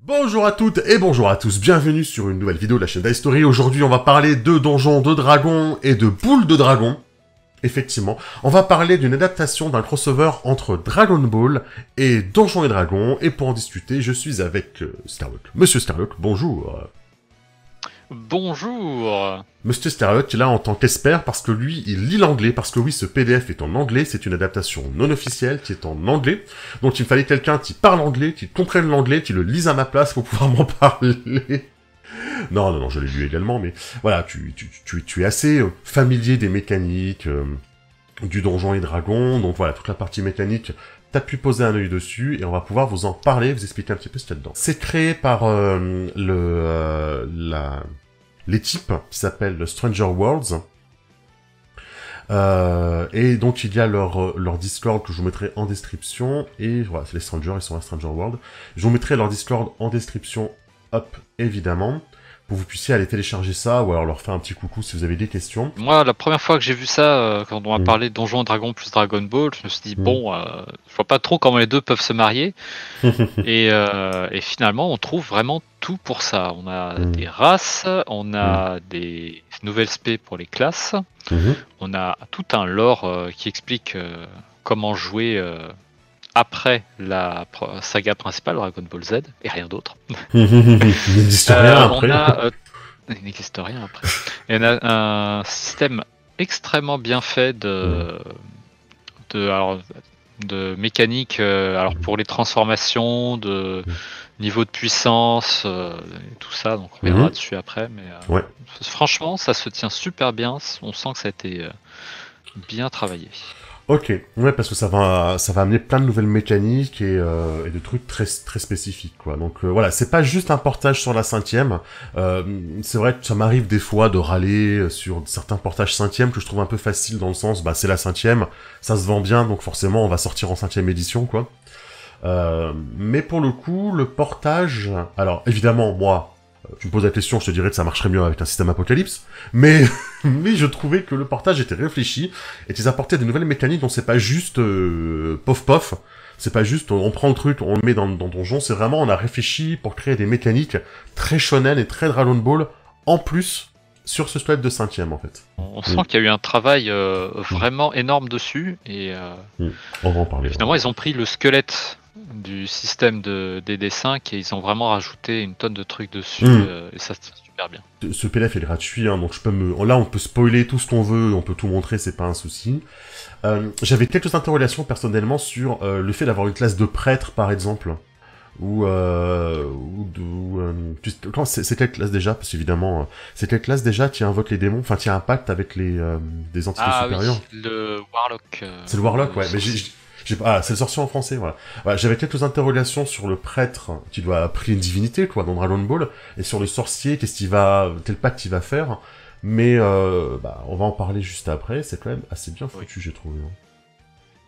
Bonjour à toutes et bonjour à tous, bienvenue sur une nouvelle vidéo de la chaîne d'iStory. Aujourd'hui on va parler de donjons, de dragons et de boules de dragon. Effectivement, on va parler d'une adaptation d'un crossover entre Dragon Ball et Donjons et Dragons. Et pour en discuter, je suis avec Starlock. Monsieur Starlock, bonjour. Bonjour. Monsieur Starlock est là en tant qu'expert parce que lui, il lit l'anglais, parce que oui, ce PDF est en anglais, c'est une adaptation non officielle qui est en anglais. Donc il me fallait quelqu'un qui parle anglais, qui comprenne l'anglais, qui le lise à ma place pour pouvoir m'en parler. Non, je l'ai lu également, mais voilà, tu es assez familier des mécaniques du Donjon et Dragon, donc voilà, toute la partie mécanique, t'as pu poser un œil dessus, et on va pouvoir vous en parler, vous expliquer un petit peu ce qu'il y a dedans. C'est créé par les types qui s'appellent Stranger Worlds, et donc il y a leur Discord que je vous mettrai en description, et voilà, c'est les Strangers, ils sont à Stranger World. Je vous mettrai leur Discord en description, hop, évidemment, pour que vous puissiez aller télécharger ça, ou alors leur faire un petit coucou si vous avez des questions. Moi, la première fois que j'ai vu ça, quand on a parlé de Donjons et Dragons plus Dragon Ball, je me suis dit, bon, je vois pas trop comment les deux peuvent se marier. et finalement, on trouve vraiment tout pour ça. On a des races, on a des nouvelles spés pour les classes, on a tout un lore qui explique comment jouer après la saga principale Dragon Ball Z et rien d'autre. Il n'existe rien après. Il n'existe rien après. Et on a un système extrêmement bien fait de mécanique, alors pour les transformations, de niveau de puissance, et tout ça. Donc on verra dessus après. Mais franchement, ça se tient super bien. On sent que ça a été bien travaillé. Ok, ouais, parce que ça va amener plein de nouvelles mécaniques et de trucs très spécifiques, quoi. Donc voilà, c'est pas juste un portage sur la 5e. C'est vrai que ça m'arrive des fois de râler sur certains portages 5e que je trouve un peu facile dans le sens, bah c'est la 5e, ça se vend bien, donc forcément on va sortir en 5e édition, quoi. Mais pour le coup, le portage, alors évidemment moi, tu me poses la question, je te dirais que ça marcherait mieux avec un système Apocalypse, mais je trouvais que le portage était réfléchi, et qu'ils apportaient des nouvelles mécaniques dont c'est pas juste pof, c'est pas juste on prend le truc, on le met dans Donjon, c'est vraiment on a réfléchi pour créer des mécaniques très shonen et très Dragon Ball, en plus, sur ce squelette de 5e en fait. On sent qu'il y a eu un travail vraiment énorme dessus, et on va en parler. Finalement ils ont pris le squelette du système des dessins et ils ont vraiment rajouté une tonne de trucs dessus et ça se tient super bien. Ce PDF est gratuit, hein, donc là on peut spoiler tout ce qu'on veut, on peut tout montrer, c'est pas un souci. J'avais quelques interrogations personnellement sur le fait d'avoir une classe de prêtre par exemple, c'est quelle classe déjà, parce qu'évidemment c'est quelle classe déjà qui invoque les démons, enfin qui a un pacte avec des entités supérieures. Oui, le Warlock. C'est le Warlock, ouais, mais c'est le sorcier en français, voilà. J'avais quelques interrogations sur le prêtre qui doit prier une divinité, quoi, dans Dragon Ball, et sur le sorcier, quel pacte il va faire, mais on va en parler juste après, c'est quand même assez bien foutu, j'ai trouvé.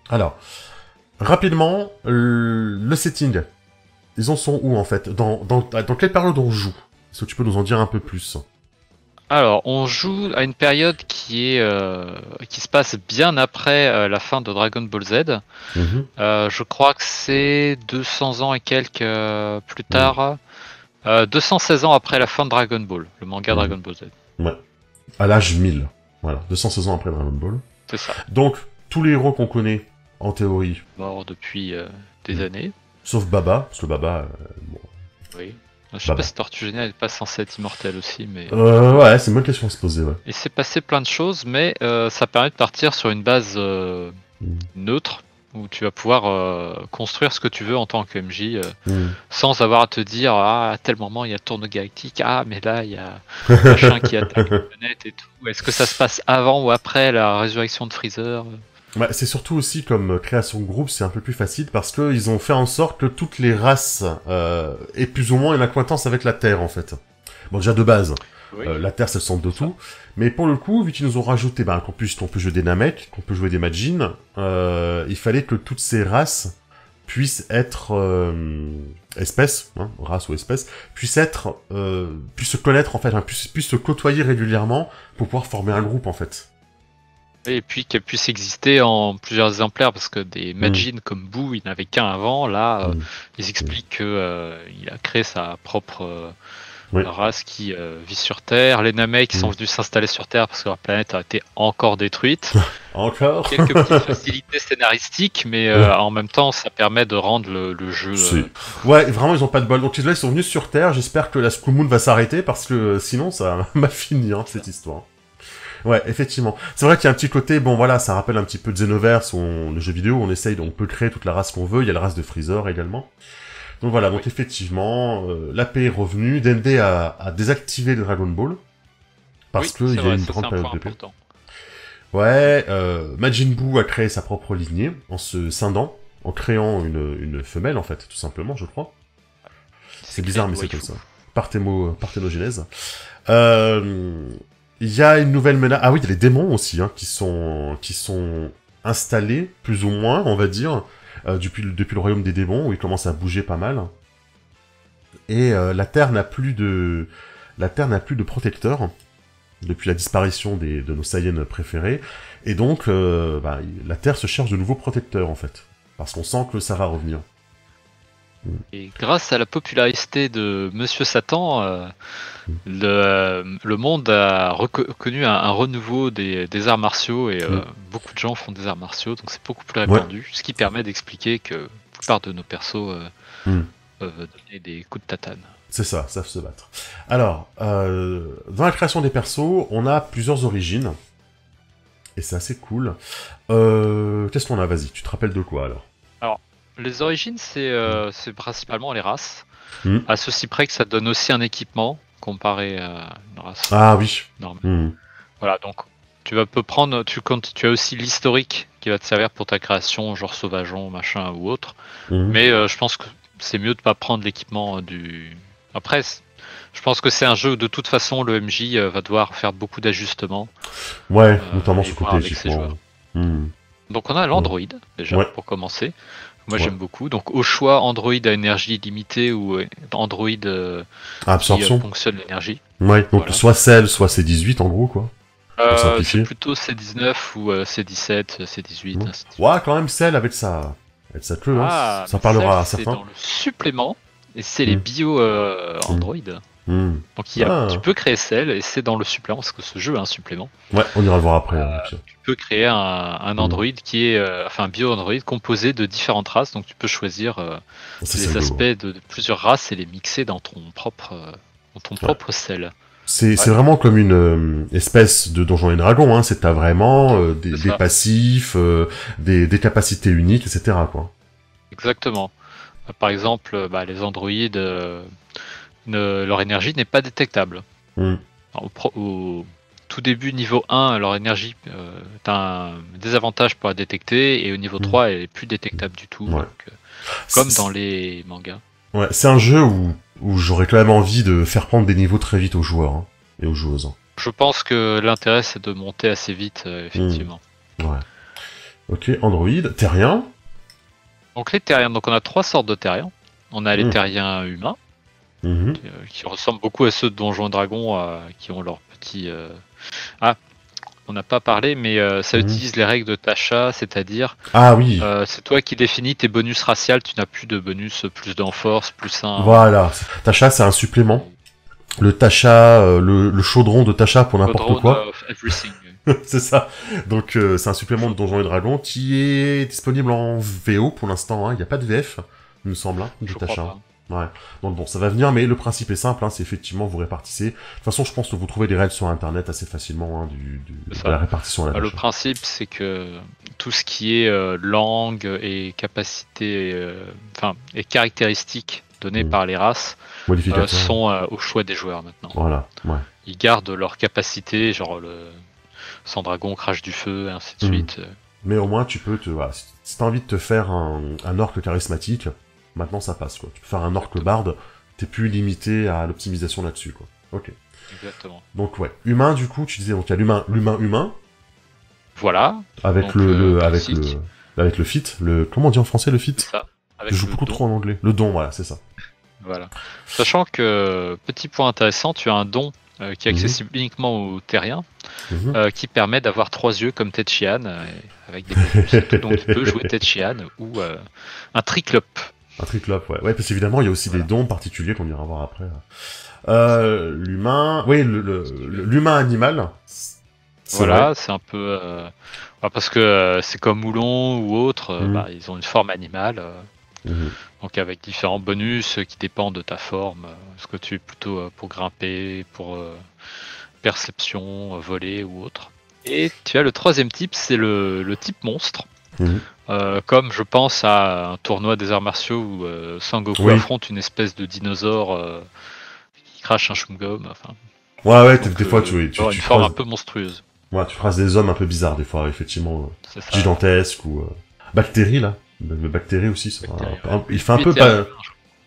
Alors, rapidement, le setting, ils en sont où, en fait? Dans quelle période on joue? Est-ce que tu peux nous en dire un peu plus? Alors, on joue à une période qui se passe bien après la fin de Dragon Ball Z. Je crois que c'est 200 ans et quelques plus tard. 216 ans après la fin de Dragon Ball, le manga Dragon Ball Z. Ouais. À l'âge 1000. Voilà, 216 ans après Dragon Ball. C'est ça. Donc, tous les héros qu'on connaît, en théorie. Morts depuis des années. Sauf Baba, parce que Baba... bon. Oui. Je sais pas si Tortue Géniale n'est pas censé être immortel aussi, mais... ouais, c'est une bonne question à se poser, ouais. Il s'est passé plein de choses, mais ça permet de partir sur une base neutre, où tu vas pouvoir construire ce que tu veux en tant que MJ, sans avoir à te dire, ah, à tel moment il y a Tourne Galactique, ah, mais là il y a machin qui attaque la planète et tout. Est-ce que ça se passe avant ou après la résurrection de Freezer? Ouais, c'est surtout aussi comme création de groupe, c'est un peu plus facile parce que ils ont fait en sorte que toutes les races aient plus ou moins une acquaintance avec la Terre en fait. Bon déjà de base, la Terre c'est le centre de tout, mais pour le coup vu qu'ils nous ont rajouté qu'on peut jouer des Namek, qu'on peut jouer des Majin, il fallait que toutes ces races puissent être espèces, hein, race ou espèce, puissent se connaître en fait, puissent se côtoyer régulièrement pour pouvoir former un groupe en fait. Et puis qu'elle puisse exister en plusieurs exemplaires, parce que des Majin comme Boo, il n'avait qu'un avant. Là, ils expliquent que il a créé sa propre race qui vit sur Terre. Les Namek qui sont venus s'installer sur Terre parce que leur planète a été encore détruite. Encore quelques petites facilités scénaristiques, mais en même temps, ça permet de rendre le jeu... Ouais, vraiment, ils ont pas de bol. Donc là, ils sont venus sur Terre. J'espère que la Screw Moon va s'arrêter, parce que sinon, ça m'a fini, hein, cette histoire. Ouais, effectivement. C'est vrai qu'il y a un petit côté, bon voilà, ça rappelle un petit peu Xenoverse, le jeu vidéo, on peut créer toute la race qu'on veut, il y a la race de Freezer également. Donc voilà, donc effectivement, la paix est revenue, DMD a désactivé le Dragon Ball, parce qu'il y a une grande période de paix. Ouais, Majin Buu a créé sa propre lignée, en se scindant, en créant une femelle en fait, tout simplement, je crois. C'est bizarre, mais c'est comme ça. Parthénogenèse. Il y a une nouvelle menace. Ah oui, il y a les démons aussi, hein, qui sont installés, plus ou moins, on va dire, depuis le royaume des démons, où ils commencent à bouger pas mal. Et la Terre n'a plus de protecteur, depuis la disparition de nos Saiyans préférés. Et donc, la Terre se cherche de nouveaux protecteurs, en fait. Parce qu'on sent que ça va revenir. Et grâce à la popularité de Monsieur Satan, le monde a reconnu un renouveau des arts martiaux, et beaucoup de gens font des arts martiaux, donc c'est beaucoup plus répandu, ce qui permet d'expliquer que la plupart de nos persos peuvent donner des coups de tatane. C'est ça, savent se battre. Alors, dans la création des persos, on a plusieurs origines, et c'est assez cool. Qu'est-ce qu'on a? Vas-y, tu te rappelles de quoi alors? Les origines, c'est principalement les races, à ceci près que ça donne aussi un équipement comparé à une race normale. Voilà, donc tu peux prendre, tu as aussi l'historique qui va te servir pour ta création, genre sauvageon, machin ou autre, mais je pense que c'est mieux de pas prendre l'équipement du... Après, je pense que c'est un jeu où de toute façon le MJ va devoir faire beaucoup d'ajustements. Ouais, notamment sur le côté équipement. Donc on a l'Android, déjà, pour commencer. Moi j'aime beaucoup. Donc au choix, Android à énergie limitée ou Android absorption qui ponctionne l'énergie. Ouais, donc voilà. Soit Cell, soit C18 en gros quoi. C'est plutôt C19 ou C17, C18. Ouais, quand même Cell avec sa queue, hein. Ça parlera à certains. C'est dans le supplément, et c'est les bio Android. Donc tu peux créer Cell, et c'est dans le supplément, parce que ce jeu a un supplément. Ouais, on ira le voir après. Tu peux créer un Android qui est, un bio Android composé de différentes races, donc tu peux choisir les aspects de plusieurs races et les mixer dans ton propre Cell. C'est vraiment comme une espèce de Donjons et Dragons, hein. T'as vraiment des passifs, des capacités uniques, etc. quoi. Exactement. Par exemple, les androïdes, leur énergie n'est pas détectable. Au tout début, niveau 1, leur énergie, t'as un désavantage pour la détecter, et au niveau 3, elle est plus détectable du tout. Donc, comme dans les mangas. Ouais, c'est un jeu où j'aurais quand même envie de faire prendre des niveaux très vite aux joueurs, hein, et aux joueuses. Hein. Je pense que l'intérêt, c'est de monter assez vite, effectivement. Ouais. Ok, Android, terrien. Donc les terriens, donc on a 3 sortes de terriens. On a les terriens humains, qui ressemblent beaucoup à ceux de Donjons et Dragons, qui ont leur petit... on n'a pas parlé, mais ça utilise les règles de Tasha, c'est-à-dire... Ah oui. C'est toi qui définis tes bonus raciales, tu n'as plus de bonus plus d'enforce, plus un... Voilà, Tasha c'est un supplément. Le Tasha, le chaudron de Tasha pour n'importe quoi. C'est ça. Donc c'est un supplément de Donjons et Dragons qui est disponible en VO pour l'instant. Il n'y a pas de VF, il me semble, de Tasha. Ouais. Donc bon, ça va venir, mais le principe est simple. C'est effectivement vous répartissez. De toute façon, je pense que vous trouvez des règles sur Internet assez facilement de la répartition à la Tasha. Le principe, c'est que tout ce qui est langue et capacité, et caractéristiques données par les races sont au choix des joueurs maintenant. Voilà. Ouais. Ils gardent leur capacité, genre le sans dragon, crache du feu, et ainsi de suite. Mais au moins, tu peux si t'as envie de te faire un orc charismatique, maintenant ça passe, quoi. Tu peux faire un orc barde, t'es plus limité à l'optimisation là-dessus, quoi. Ok. Exactement. Donc ouais, humain du coup, tu disais, donc il y a l'humain humain. Voilà. Avec avec le fit, comment on dit en français le fit? Ça. Je joue beaucoup trop en anglais. Le don, voilà, c'est ça. Voilà. Sachant que, petit point intéressant, tu as un don qui est accessible uniquement aux terriens, qui permet d'avoir 3 yeux comme Tetshian, avec des bonus et tout. Donc tu peux jouer Tetshian ou un Triclop. Un Triclop, ouais. Ouais, parce qu'évidemment, il y a aussi des dons particuliers qu'on ira voir après. L'humain... Oui, l'humain animal. Voilà, c'est un peu... parce que c'est comme Moulon ou autre, ils ont une forme animale. Donc avec différents bonus qui dépendent de ta forme. Est-ce que tu es plutôt pour grimper, pour perception, voler ou autre. Et tu as le 3e type, c'est le type monstre. Comme je pense à un tournoi des arts martiaux où Sangoku affronte une espèce de dinosaure qui crache un chewing-gum. Enfin, ouais, des fois tu une forme un peu monstrueuse. Ouais, tu phrases des hommes un peu bizarres des fois, effectivement. Gigantesques ou... Bactéries, là. Le bactérie aussi, ça il fait un peu...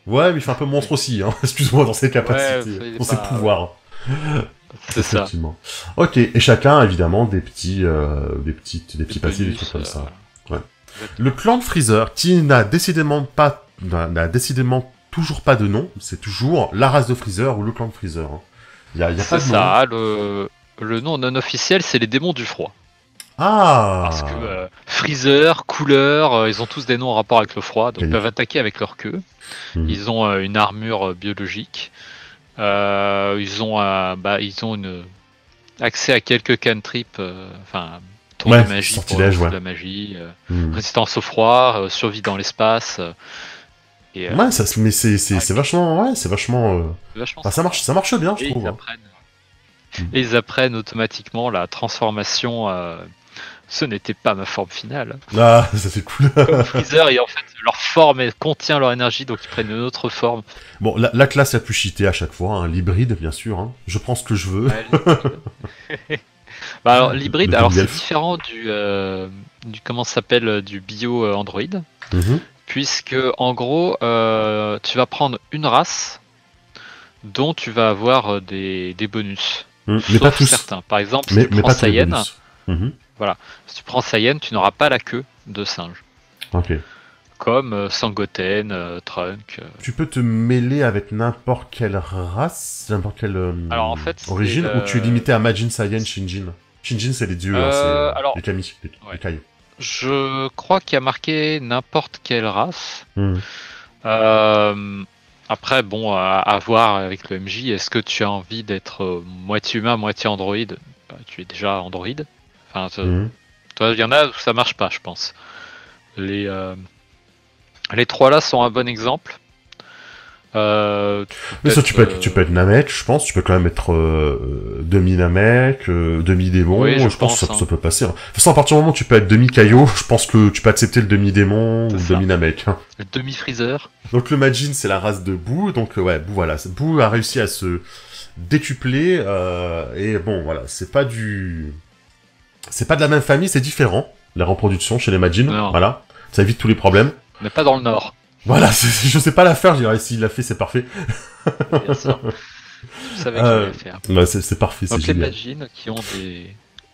Ouais, mais il fait un peu monstre aussi, hein. Excuse-moi, dans ses capacités, dans ses pouvoirs. C'est ça. Ok, et chacun, évidemment, des petits papiers, des trucs comme ça. Ouais. Le clan de Freezer, qui n'a décidément toujours pas de nom, c'est toujours la race de Freezer ou le clan de Freezer. Hein. Y a pas de nom. C'est ça, le nom non officiel, c'est les démons du froid. Ah. Parce que Freezer, Couleur, ils ont tous des noms en rapport avec le froid, donc ils peuvent attaquer avec leur queue. Ils ont une armure biologique. Ils ont accès à quelques cantrips, tour de magie pour de la magie, résistance au froid, survie dans l'espace. Mais c'est vachement, ça marche bien, je trouve. Et ils apprennent automatiquement la transformation. Ce n'était pas ma forme finale. Ah, ça c'est cool. Comme Freezer, et en fait, leur forme contient leur énergie, donc ils prennent une autre forme. Bon, la classe la plus cheatée à chaque fois, hein, l'hybride, bien sûr. Hein. Je prends ce que je veux. Ouais, alors l'hybride, c'est différent du comment ça s'appelle, du bio Android, puisque en gros, tu vas prendre une race dont tu vas avoir des bonus. Mais pas tous. Certains. Par exemple, si tu prends Saiyan, voilà. Si tu prends Saiyan, tu n'auras pas la queue de singe. Ok. Comme Sangoten, Trunk. Tu peux te mêler avec n'importe quelle race, n'importe quelle alors, en fait, origine, ou tu es limité à Majin, Saiyan, Shinjin. Shinjin, c'est les dieux, c'est les kami, les kai. Je crois qu'il y a marqué n'importe quelle race. Après, bon, à voir avec le MJ, est-ce que tu as envie d'être moitié humain, moitié android? Tu es déjà android. Enfin, toi, il y en a où ça marche pas, je pense. Les 3 là sont un bon exemple. Mais ça, tu peux être Namek, je pense. Tu peux quand même être demi-Namek, demi-démon. Oui, je pense que ça peut passer. De toute façon, à partir du moment où tu peux être demi-Kaio, je pense que tu peux accepter le demi-démon ou le demi-Namek. Hein. Le demi-Freezer. Donc le Majin, c'est la race de Boo. Donc Boo, voilà. Boo a réussi à se décupler. Et bon, voilà. C'est pas de la même famille, c'est différent. La reproduction chez les Majin. Voilà. Ça évite tous les problèmes. Mais pas dans le Nord. Voilà, je sais pas la faire, je dirais, s'il l'a fait, c'est parfait. Bien sûr. Je savais qu'il allait faire. Bah, c'est parfait, c'est génial. Donc les Majin qui ont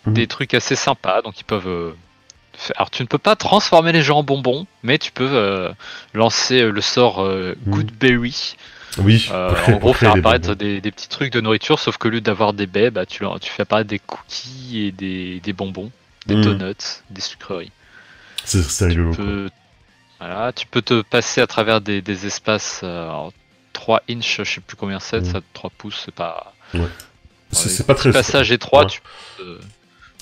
des trucs assez sympas, donc ils peuvent... Alors tu ne peux pas transformer les gens en bonbons, mais tu peux lancer le sort Good Berry. Oui. En gros, faire apparaître des petits trucs de nourriture, sauf que au lieu d'avoir des baies, tu fais apparaître des cookies et des bonbons, des donuts, des sucreries. C'est rigolo. Voilà, tu peux te passer à travers des espaces 3 inches, je sais plus combien c'est, ça 3 pouces, c'est pas... Ouais. C'est pas très... passage étroit, tu peux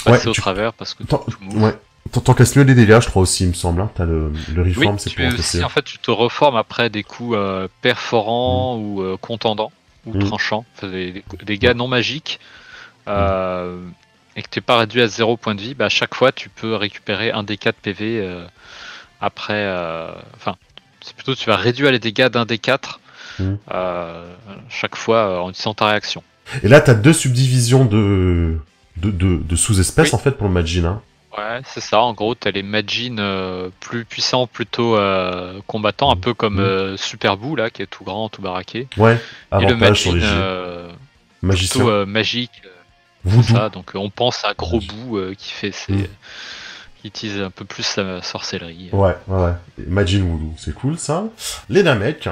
passer au travers parce que tu ouais. T'encaisses mieux les dégâts, je crois aussi, il me semble. Hein. T'as le reform, c'est pour aussi, en fait, tu te reformes après des coups perforants ou contendants ou tranchants, enfin, des dégâts non magiques, et que tu n'es pas réduit à 0 point de vie. À chaque fois, tu peux récupérer un des 4 PV après. Enfin, c'est plutôt tu vas réduire les dégâts d'un des 4 chaque fois en utilisant ta réaction. Et là, t'as 2 subdivisions de sous-espèces en fait pour le Majin. Hein. Ouais, c'est ça. En gros, t'as les Majin plus puissants, plutôt combattants, un peu comme Super Boo là, qui est tout grand, tout baraqué. Ouais. Et le Majin plutôt magique. Ça. Donc on pense à Gros Boo qui fait qui utilise un peu plus sa sorcellerie. Ouais. Majin Voodoo, c'est cool ça. Les Namek.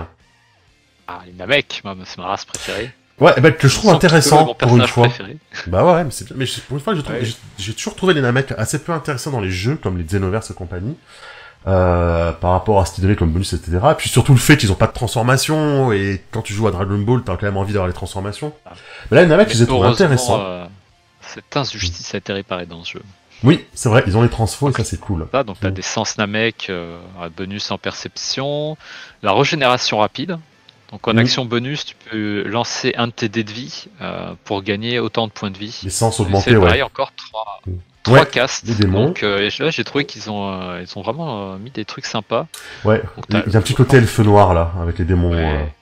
Ah, les Namek, moi, c'est ma race préférée. Ouais, bah, que je trouve intéressant, mon pour une personnage fois. préféré. Bah ouais, mais c'est bien. Mais pour une fois, Ouais. j'ai toujours trouvé les Namek assez peu intéressants dans les jeux, comme les Xenoverse et compagnie, par rapport à ce qu'ils donnaient comme bonus, etc. Et puis surtout le fait qu'ils ont pas de transformation, et quand tu joues à Dragon Ball, t'as quand même envie d'avoir les transformations. Ah. Mais là, les Namek, Mais je les ai trouvés heureusement, intéressants. cette injustice a été réparée dans ce jeu. Oui, c'est vrai, ils ont les transfos, et ça c'est cool. Ça, donc, tu as des sens Namek, un bonus en perception, la régénération rapide. Donc, en Mhm. action bonus, tu peux lancer un de tes dés de vie pour gagner autant de points de vie. Les sens Et augmentés, c'est pareil, ouais. encore Mhm. trois Ouais, castes. les démons. Donc, et là, j'ai trouvé ils ont vraiment mis des trucs sympas. Ouais, Donc, il t'as y a un petit côté elfe noir, là, avec les démons. Ouais.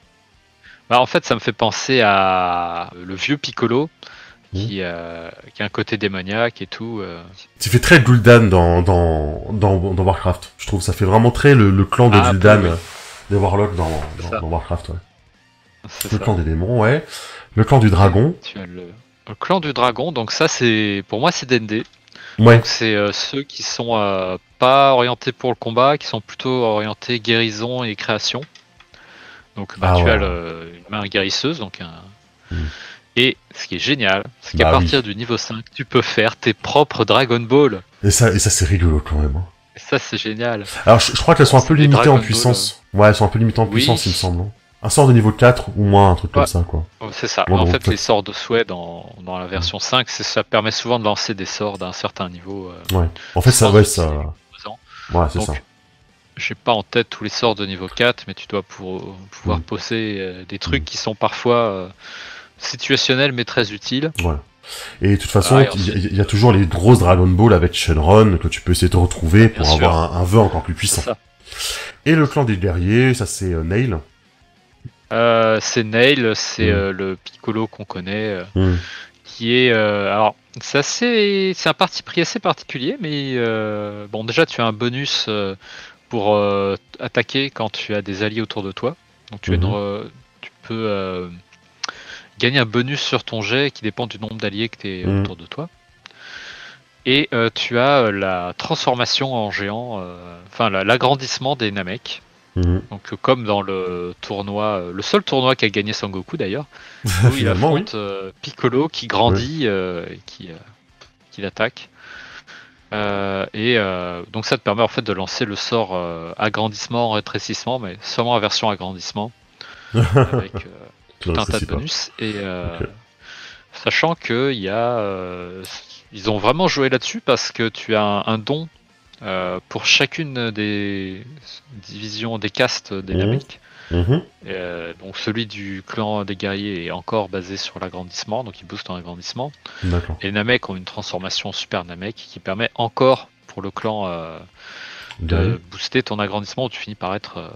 Bah, en fait, ça me fait penser à le vieux Piccolo Mhm. qui a un côté démoniaque et tout. Ça fait très Gul'dan dans Warcraft. Je trouve ça fait vraiment très le clan de Ah, un peu, Gul'dan, oui. des Warlocks C'est ça. dans Warcraft, ouais. C'est Le ça. clan des démons, ouais. Le clan du dragon. Tu as le clan du dragon. Donc ça, c'est pour moi, c'est D&D. Ouais. Donc c'est ceux qui sont pas orientés pour le combat, qui sont plutôt orientés guérison et création. Donc bah, Ah tu ouais. as une main guérisseuse, donc Mm. et ce qui est génial, c'est qu'à Bah oui. partir du niveau 5, tu peux faire tes propres Dragon Ball. Et ça c'est rigolo quand même. Hein. Et ça, c'est génial. Alors je crois qu'elles sont un peu C'est des limitées Dragon en Ball, puissance. Ouais, elles sont un peu limitées en Oui. puissance, il me semble. Hein. Un sort de niveau 4 ou moins, un truc comme Ouais. ça, quoi. Oh, c'est ça. Bon, En donc, fait, les sorts de souhait dans la version 5, ça permet souvent de lancer des sorts d'un certain niveau. Ouais. En fait, ça, sans ouais, utiliser ça. les composants. Ouais, c'est Donc, ça. j'ai pas en tête tous les sorts de niveau 4, mais tu dois pouvoir Mm. poser des trucs qui sont parfois situationnels mais très utiles. Ouais. Et de toute façon, Ah, et il y a toujours les grosses Dragon Ball avec Shenron que tu peux essayer de retrouver Bien pour sûr. avoir un vœu encore plus C'est puissant. ça. Et le clan des guerriers, ça c'est Nail. C'est Nail, c'est Mm. le Piccolo qu'on connaît, Mm. qui est alors c'est un parti pris assez particulier, mais bon déjà tu as un bonus pour attaquer quand tu as des alliés autour de toi. Donc tu peux gagner un bonus sur ton jet qui dépend du nombre d'alliés que tu es autour de toi. Et tu as la transformation en géant, enfin l'agrandissement des Namek. Mhm. Donc comme dans le tournoi, le seul tournoi qu'a gagné Sangoku d'ailleurs, où il Finalement, oui. affronte Piccolo qui grandit et qui l'attaque. Donc ça te permet en fait de lancer le sort agrandissement, rétrécissement, mais seulement la version agrandissement, avec tout un tas de bonus. Et Ok. sachant que ils ont vraiment joué là-dessus parce que tu as un don pour chacune des divisions, des castes des Namek. Mhm. Donc celui du clan des guerriers est encore basé sur l'agrandissement, donc il booste en agrandissement. D'accord. Et les Namek ont une transformation Super Namek qui permet encore pour le clan de booster ton agrandissement où tu finis par être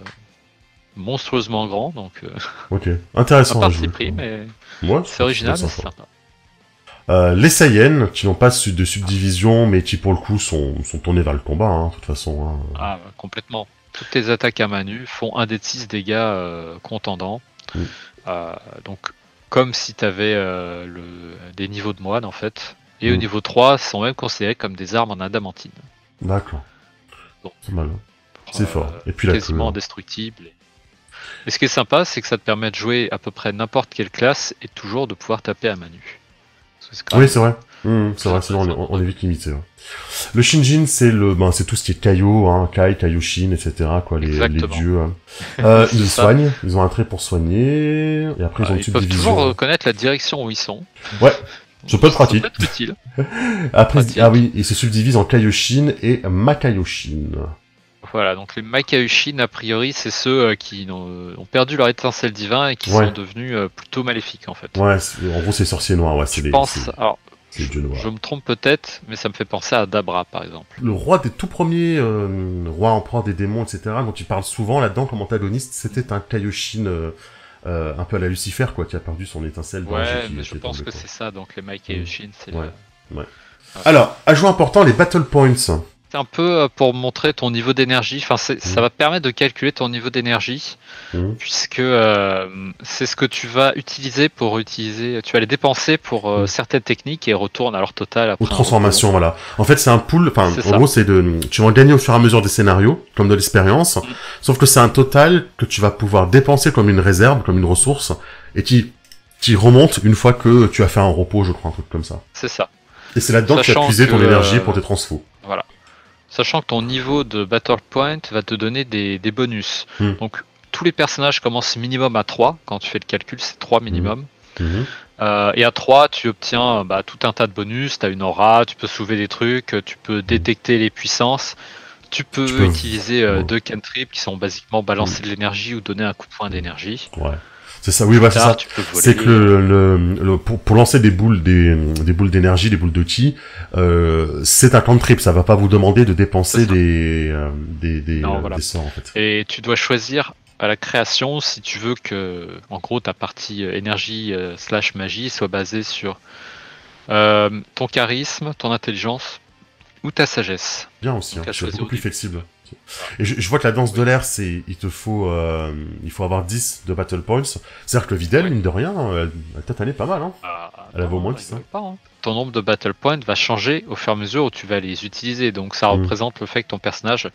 monstrueusement grand. Donc Ok. Intéressant un à parti jouer. pris, mais Ouais, c'est original, mais sympa. c'est sympa. Les Saiyans, qui n'ont pas de subdivision, mais qui pour le coup sont tournés vers le combat, hein, de toute façon. Hein. Ah, complètement. Toutes tes attaques à main nue font 1 des 6 dégâts contendants. Mm. Donc, comme si tu avais des niveaux de moine en fait. Et au Mm. niveau 3, sont même considérés comme des armes en adamantine. D'accord. Bon. C'est mal. Hein. C'est fort. Et puis la quasiment couleur. indestructible. Et ce qui est sympa, c'est que ça te permet de jouer à peu près n'importe quelle classe et toujours de pouvoir taper à main nue. Oui, c'est vrai. C'est vrai, sinon on est vite limité. Ouais. Le Shinjin, c'est tout ce qui est Kaio, hein, Kai, Kaioshin, etc. Quoi, les dieux. Hein. Ils soignent, ils ont un trait pour soigner, et après ils ont une ils peuvent subdivision. toujours reconnaître la direction où ils sont. Ouais, ça peut être pratique. Ça peut être utile. Après, pratique. ah oui, ils se subdivisent en Kaioshin et Makaioshin. Voilà, donc les Makaioshin, a priori, c'est ceux qui ont perdu leur étincelle divin et qui sont devenus plutôt maléfiques en fait. Ouais, en gros c'est sorciers noirs, ouais, Alors, c'est dieux noirs. Je me trompe peut-être, mais ça me fait penser à Dabra par exemple. Le roi des tout premiers rois empereurs des démons, etc., dont tu parles souvent là-dedans comme antagoniste, c'était un Kaioshin un peu à la Lucifer, quoi, qui a perdu son étincelle. Ouais, mais je pense que c'est ça, donc les Makaioshin, c'est ouais. Alors, ajout important, les battle points. c'est un peu pour montrer ton niveau d'énergie. Enfin, ça va permettre de calculer ton niveau d'énergie, puisque c'est ce que tu vas utiliser pour utiliser. Tu vas les dépenser pour certaines techniques et retourne à leur total après. Ou transformation, voilà. En fait, c'est un pool. Enfin, en gros, tu vas en gagner au fur et à mesure des scénarios, comme de l'expérience. Sauf que c'est un total que tu vas pouvoir dépenser comme une réserve, comme une ressource, et qui remonte une fois que tu as fait un repos, je crois, un truc comme ça. C'est ça. Et c'est là-dedans que tu vas puiser ton énergie pour tes transfos. Voilà. Sachant que ton niveau de Battle Point va te donner des bonus. Donc, tous les personnages commencent minimum à 3. Quand tu fais le calcul, c'est 3 minimum. Et à 3, tu obtiens tout un tas de bonus. Tu as une aura, tu peux soulever des trucs, tu peux détecter les puissances. Tu peux utiliser 2 cantrips qui sont basiquement balancer de l'énergie ou donner un coup de poing d'énergie. Ouais. C'est ça, oui, c'est ça. C'est que pour lancer des boules d'énergie, des boules de ki, c'est un cantrip, ça va pas vous demander de dépenser des sorts, en fait. Et tu dois choisir à la création si tu veux que, en gros, ta partie énergie / magie soit basée sur ton charisme, ton intelligence ou ta sagesse. Bien aussi, c'est beaucoup plus flexible. Et je vois que la danse de l'air, il faut avoir 10 de battle points. C'est-à-dire que le Videl, mine de rien, elle a peut-être allé pas mal, hein. Elle avait au moins 10. Ton nombre de battle points va changer au fur et à mesure où tu vas les utiliser. Donc ça représente le fait que ton personnage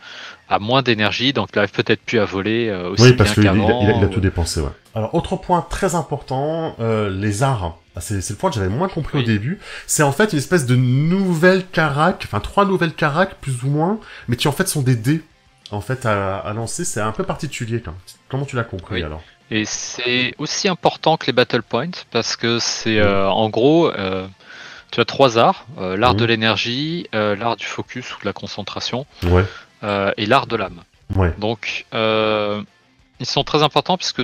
a moins d'énergie, donc il n'arrive peut-être plus à voler aussi bien qu'avant. Il a tout dépensé, ouais. Alors, autre point très important, les arts. C'est le point que j'avais moins compris au début. C'est en fait une espèce de nouvelle carac, enfin 3 nouvelles caracs plus ou moins, mais qui en fait sont des dés en fait à lancer. C'est un peu particulier. Comment tu l'as compris alors? Et c'est aussi important que les battle points parce que c'est en gros tu as 3 arts, l'art de l'énergie, l'art du focus ou de la concentration, et l'art de l'âme. Donc ils sont très importants puisque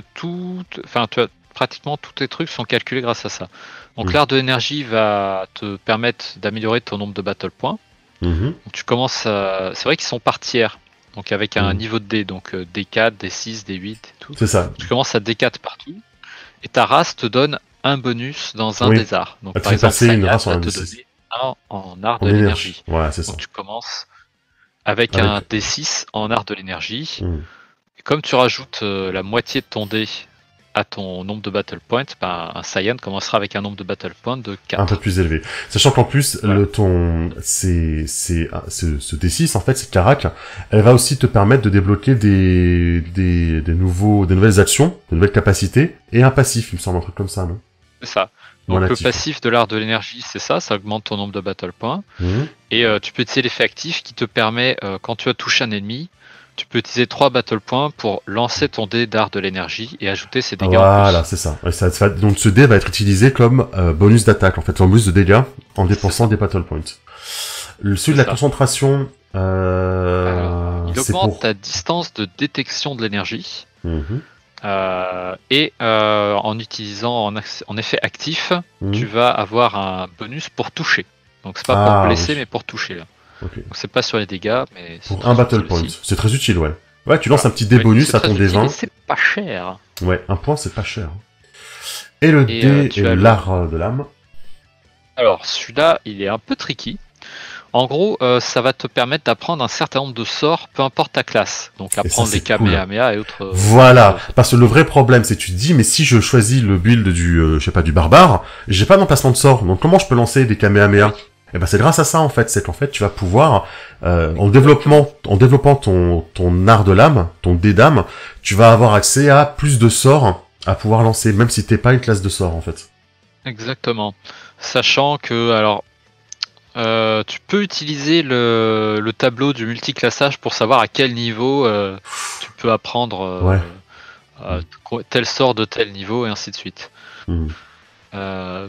pratiquement tous tes trucs sont calculés grâce à ça. Donc l'art de l'énergie va te permettre d'améliorer ton nombre de battle points. Donc tu commences c'est vrai qu'ils sont par tiers, donc avec un niveau de dé, donc D4, D6, D8 et tout. C'est ça. Tu commences à D4 partout, et ta race te donne un bonus dans un des arts. Donc par exemple, une race va te donner un en art de l'énergie. Ouais, c'est ça. Donc tu commences avec un D6 en art de l'énergie. Et comme tu rajoutes la moitié de ton dé à ton nombre de battle points, un Saiyan commencera avec un nombre de battle points de 4. Un peu plus élevé. Sachant qu'en plus, ce D6, en fait, cette carac, elle va aussi te permettre de débloquer des nouvelles actions, de nouvelles capacités, et un passif, il me semble, un truc comme ça, non? C'est ça. Donc le passif de l'art de l'énergie, c'est ça augmente ton nombre de battle points. Et tu peux utiliser l'effet actif qui te permet, quand tu as touché un ennemi, tu peux utiliser 3 battle points pour lancer ton dé d'art de l'énergie et ajouter ses dégâts en plus. Voilà, c'est ça. Donc ce dé va être utilisé comme bonus d'attaque, en fait, en bonus de dégâts, en dépensant des battle points. Celui de la concentration, il augmente ta distance de détection de l'énergie. Et en utilisant en effet actif, tu vas avoir un bonus pour toucher. Donc c'est pas pour blesser, mais pour toucher là. Donc c'est pas sur les dégâts, mais pour un battle point. C'est très utile, ouais. Ouais, tu lances un petit dé bonus à ton D20. C'est pas cher. Ouais, un point, c'est pas cher. Et le dé et l'art de l'âme. Alors, celui-là, il est un peu tricky. En gros, ça va te permettre d'apprendre un certain nombre de sorts, peu importe ta classe. Donc apprendre les Kamehameha et autres... Voilà, parce que le vrai problème, c'est que tu te dis, mais si je choisis le build du barbare, j'ai pas d'emplacement de sort, donc comment je peux lancer des Kamehameha? Et ben c'est grâce à ça en fait, c'est qu'en fait tu vas pouvoir en développant ton art de l'âme, ton dé d'âme, tu vas avoir accès à plus de sorts à pouvoir lancer, même si t'es pas une classe de sort en fait. Exactement. Sachant que alors tu peux utiliser le tableau du multiclassage pour savoir à quel niveau tu peux apprendre tel sort de tel niveau et ainsi de suite. Voilà.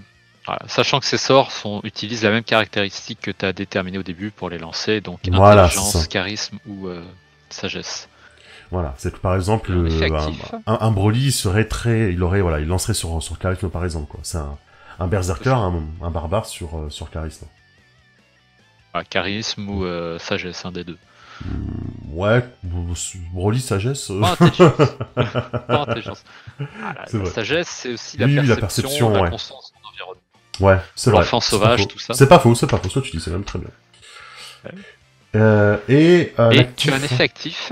Sachant que ces sorts utilisent la même caractéristique que tu as déterminé au début pour les lancer, donc intelligence, charisme ou sagesse. Voilà, c'est que par exemple un Broly il lancerait sur charisme par exemple quoi. C'est un berserker, un barbare sur charisme. Charisme ou sagesse, un des deux. Ouais, Broly sagesse. Pas intelligence. La sagesse, c'est aussi la perception, la conscience de l'environnement. Ouais, c'est vrai. L'enfant sauvage, tout ça. C'est pas faux ce que tu dis, c'est même très bien. Et tu as un effet actif.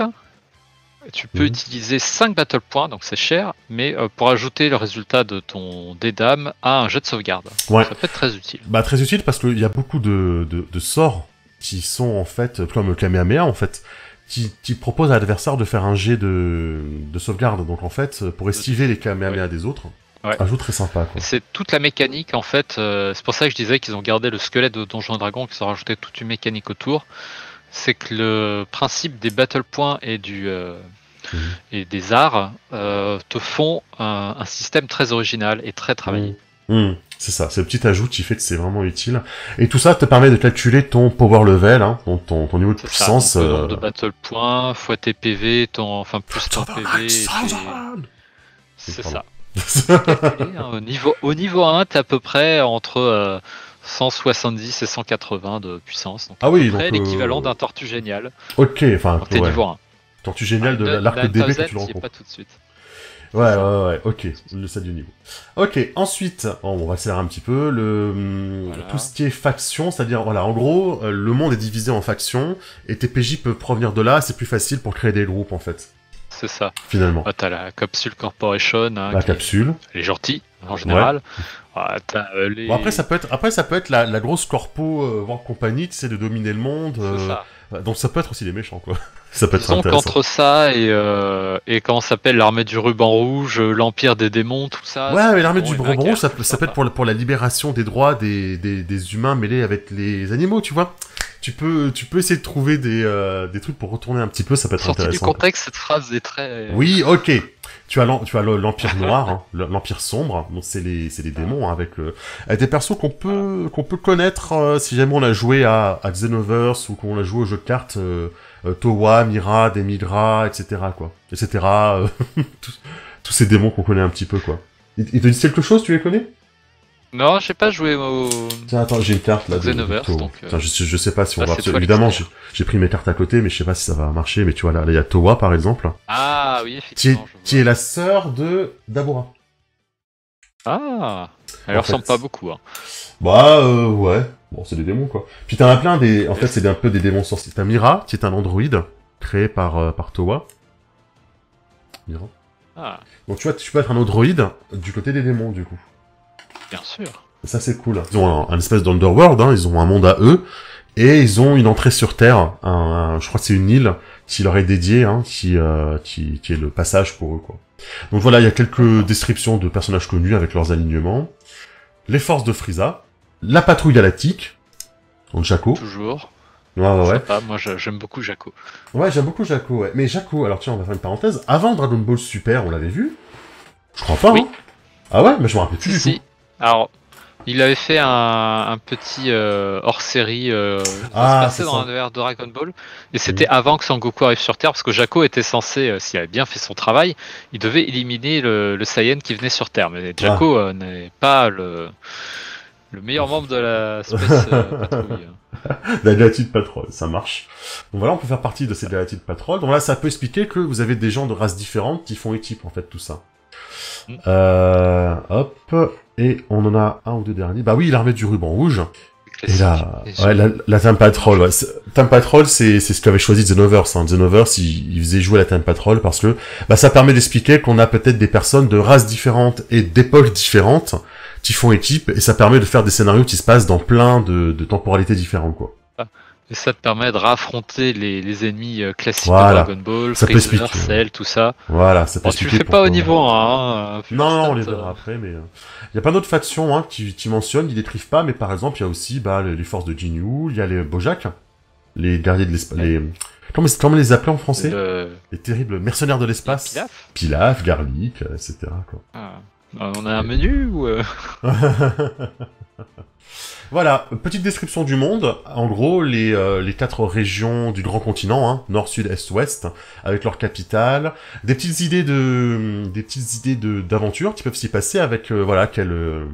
Tu peux utiliser 5 battle points, donc c'est cher, mais pour ajouter le résultat de ton dé d'âme à un jet de sauvegarde. Ouais. Ça peut être très utile. Bah très utile parce qu'il y a beaucoup de sorts qui sont en fait, comme le Kamehameha en fait, qui proposent à l'adversaire de faire un jet de sauvegarde. Donc en fait, pour esquiver les Kamehameha des autres, ajout très sympa. Quoi. C'est toute la mécanique en fait, c'est pour ça que je disais qu'ils ont gardé le squelette de Donjons & Dragons, qu'ils ont rajouté toute une mécanique autour. C'est que le principe des battle points et et des arts te font un système très original et très travaillé. C'est ça, c'est le petit ajout qui fait que c'est vraiment utile. Et tout ça te permet de calculer ton power level, hein, ton niveau de puissance. Ça, le nombre de battle points, fois tes PV, plus ton PV. C'est ça. Au niveau 1, t'es à peu près entre 170 et 180 de puissance. Donc donc l'équivalent d'un Tortue Génial. Ok, enfin. T'es niveau 1. Tortue Génial de l'arc DB que tu le rencontres. Pas tout de suite. Ouais, ok, le stade du niveau. Ok, ensuite, on va accélérer un petit peu, tout ce qui est faction, c'est-à-dire, voilà, en gros, le monde est divisé en factions, et tes PJ peuvent provenir de là, c'est plus facile pour créer des groupes, en fait. C'est ça. Finalement. T'as la Capsule Corporation. La capsule. Elle est gentille, en général. T'as bon, après, ça peut être la grosse corpo War Company, tu sais, de dominer le monde. C'est ça. Donc ça peut être aussi les méchants, quoi. Ça peut être intéressant. Qu'entre ça et comment s'appelle l'armée du ruban rouge, l'empire des démons, tout ça. Ouais, mais l'armée du ruban rouge, ça peut être pour la libération des droits des humains mêlés avec les animaux, tu vois. Tu peux essayer de trouver des trucs pour retourner un petit peu, ça peut être Sorti intéressant. du contexte, cette phrase est très... Oui, ok. Tu as l'Empire Noir, hein, l'Empire Sombre, donc c'est les démons, hein, avec des persos qu'on peut connaître si jamais on a joué à Xenoverse ou qu'on a joué au jeu de cartes Towa, Mira, Demigra, etc. quoi. Etc. tous ces démons qu'on connaît un petit peu, quoi. Ils te disent quelque chose, tu les connais? Non, j'ai pas joué au... Tiens, attends, j'ai une carte là. Xenoverse, donc... Tiens, je sais pas si on va... Évidemment, j'ai pris mes cartes à côté, mais je sais pas si ça va marcher. Mais tu vois, là, il y a Towa, par exemple. Ah, oui, effectivement. Qui est la sœur de Dabura. Ah, elle ressemble pas beaucoup, hein. Bah, ouais. Bon, c'est des démons, quoi. Puis t'en as plein des... En fait, c'est un peu des démons sorciers. T'as Mira, qui est un androïde, créé par Towa. Mira. Ah. Donc tu vois, tu peux être un androïde du côté des démons, du coup. Bien sûr. Ça, c'est cool. Ils ont un espèce d'underworld, hein, ils ont un monde à eux, et ils ont une entrée sur Terre, je crois que c'est une île qui leur est dédiée, hein, qui est le passage pour eux, quoi. Donc voilà, il y a quelques descriptions de personnages connus avec leurs alignements. Les forces de Frieza, la patrouille galactique, donc Jaco. Toujours. Ouais. Je sais pas, moi j'aime beaucoup Jaco. Ouais, j'aime beaucoup Jaco, ouais. Mais Jaco, alors tiens, on va faire une parenthèse, avant Dragon Ball Super, on l'avait vu? Je crois pas, oui. Hein. Ah ouais? Mais je me rappelle plus du tout. Alors, il avait fait un petit hors-série qui se passait dans l'univers de Dragon Ball, et c'était avant que Son Goku arrive sur Terre, parce que Jaco était censé, s'il avait bien fait son travail, il devait éliminer le Saiyan qui venait sur Terre. Mais Jaco n'est pas le meilleur membre de la Space Patrouille. La Galactic Patrol, ça marche. Donc voilà, on peut faire partie de cette Galactic Patrol. Donc là, ça peut expliquer que vous avez des gens de races différentes qui font équipe, en fait, tout ça. Hop, et on en a un ou deux derniers. Bah oui, l'armée du ruban rouge. Et là, la Time Patrol, ouais. Time Patrol, c'est ce qu'avait choisi Xenoverse, hein. Xenoverse, il faisait jouer la Time Patrol parce que, bah, ça permet d'expliquer qu'on a peut-être des personnes de races différentes et d'époques différentes qui font équipe, et ça permet de faire des scénarios qui se passent dans plein de temporalités différentes, quoi. Et ça te permet de raffronter les ennemis classiques de Dragon Ball, Freezer, Cell, tout ça. Voilà, ça peut tu le fais pas au niveau 1, hein. Non, on les verra après, mais... Il y a pas d'autres factions, hein, qui mentionnent, ils décrivent pas, mais par exemple, il y a aussi, bah, les forces de Jinyu, il y a les Bojack, les guerriers de l'espace, comment les appeler en français? Les terribles mercenaires de l'espace. Pilaf, Garlic, etc., quoi. On a un menu, ou... Voilà, petite description du monde. En gros, les 4 régions du grand continent, hein, nord, sud, est, ouest, avec leur capitale, des petites idées d'aventure qui peuvent s'y passer avec, voilà, quelle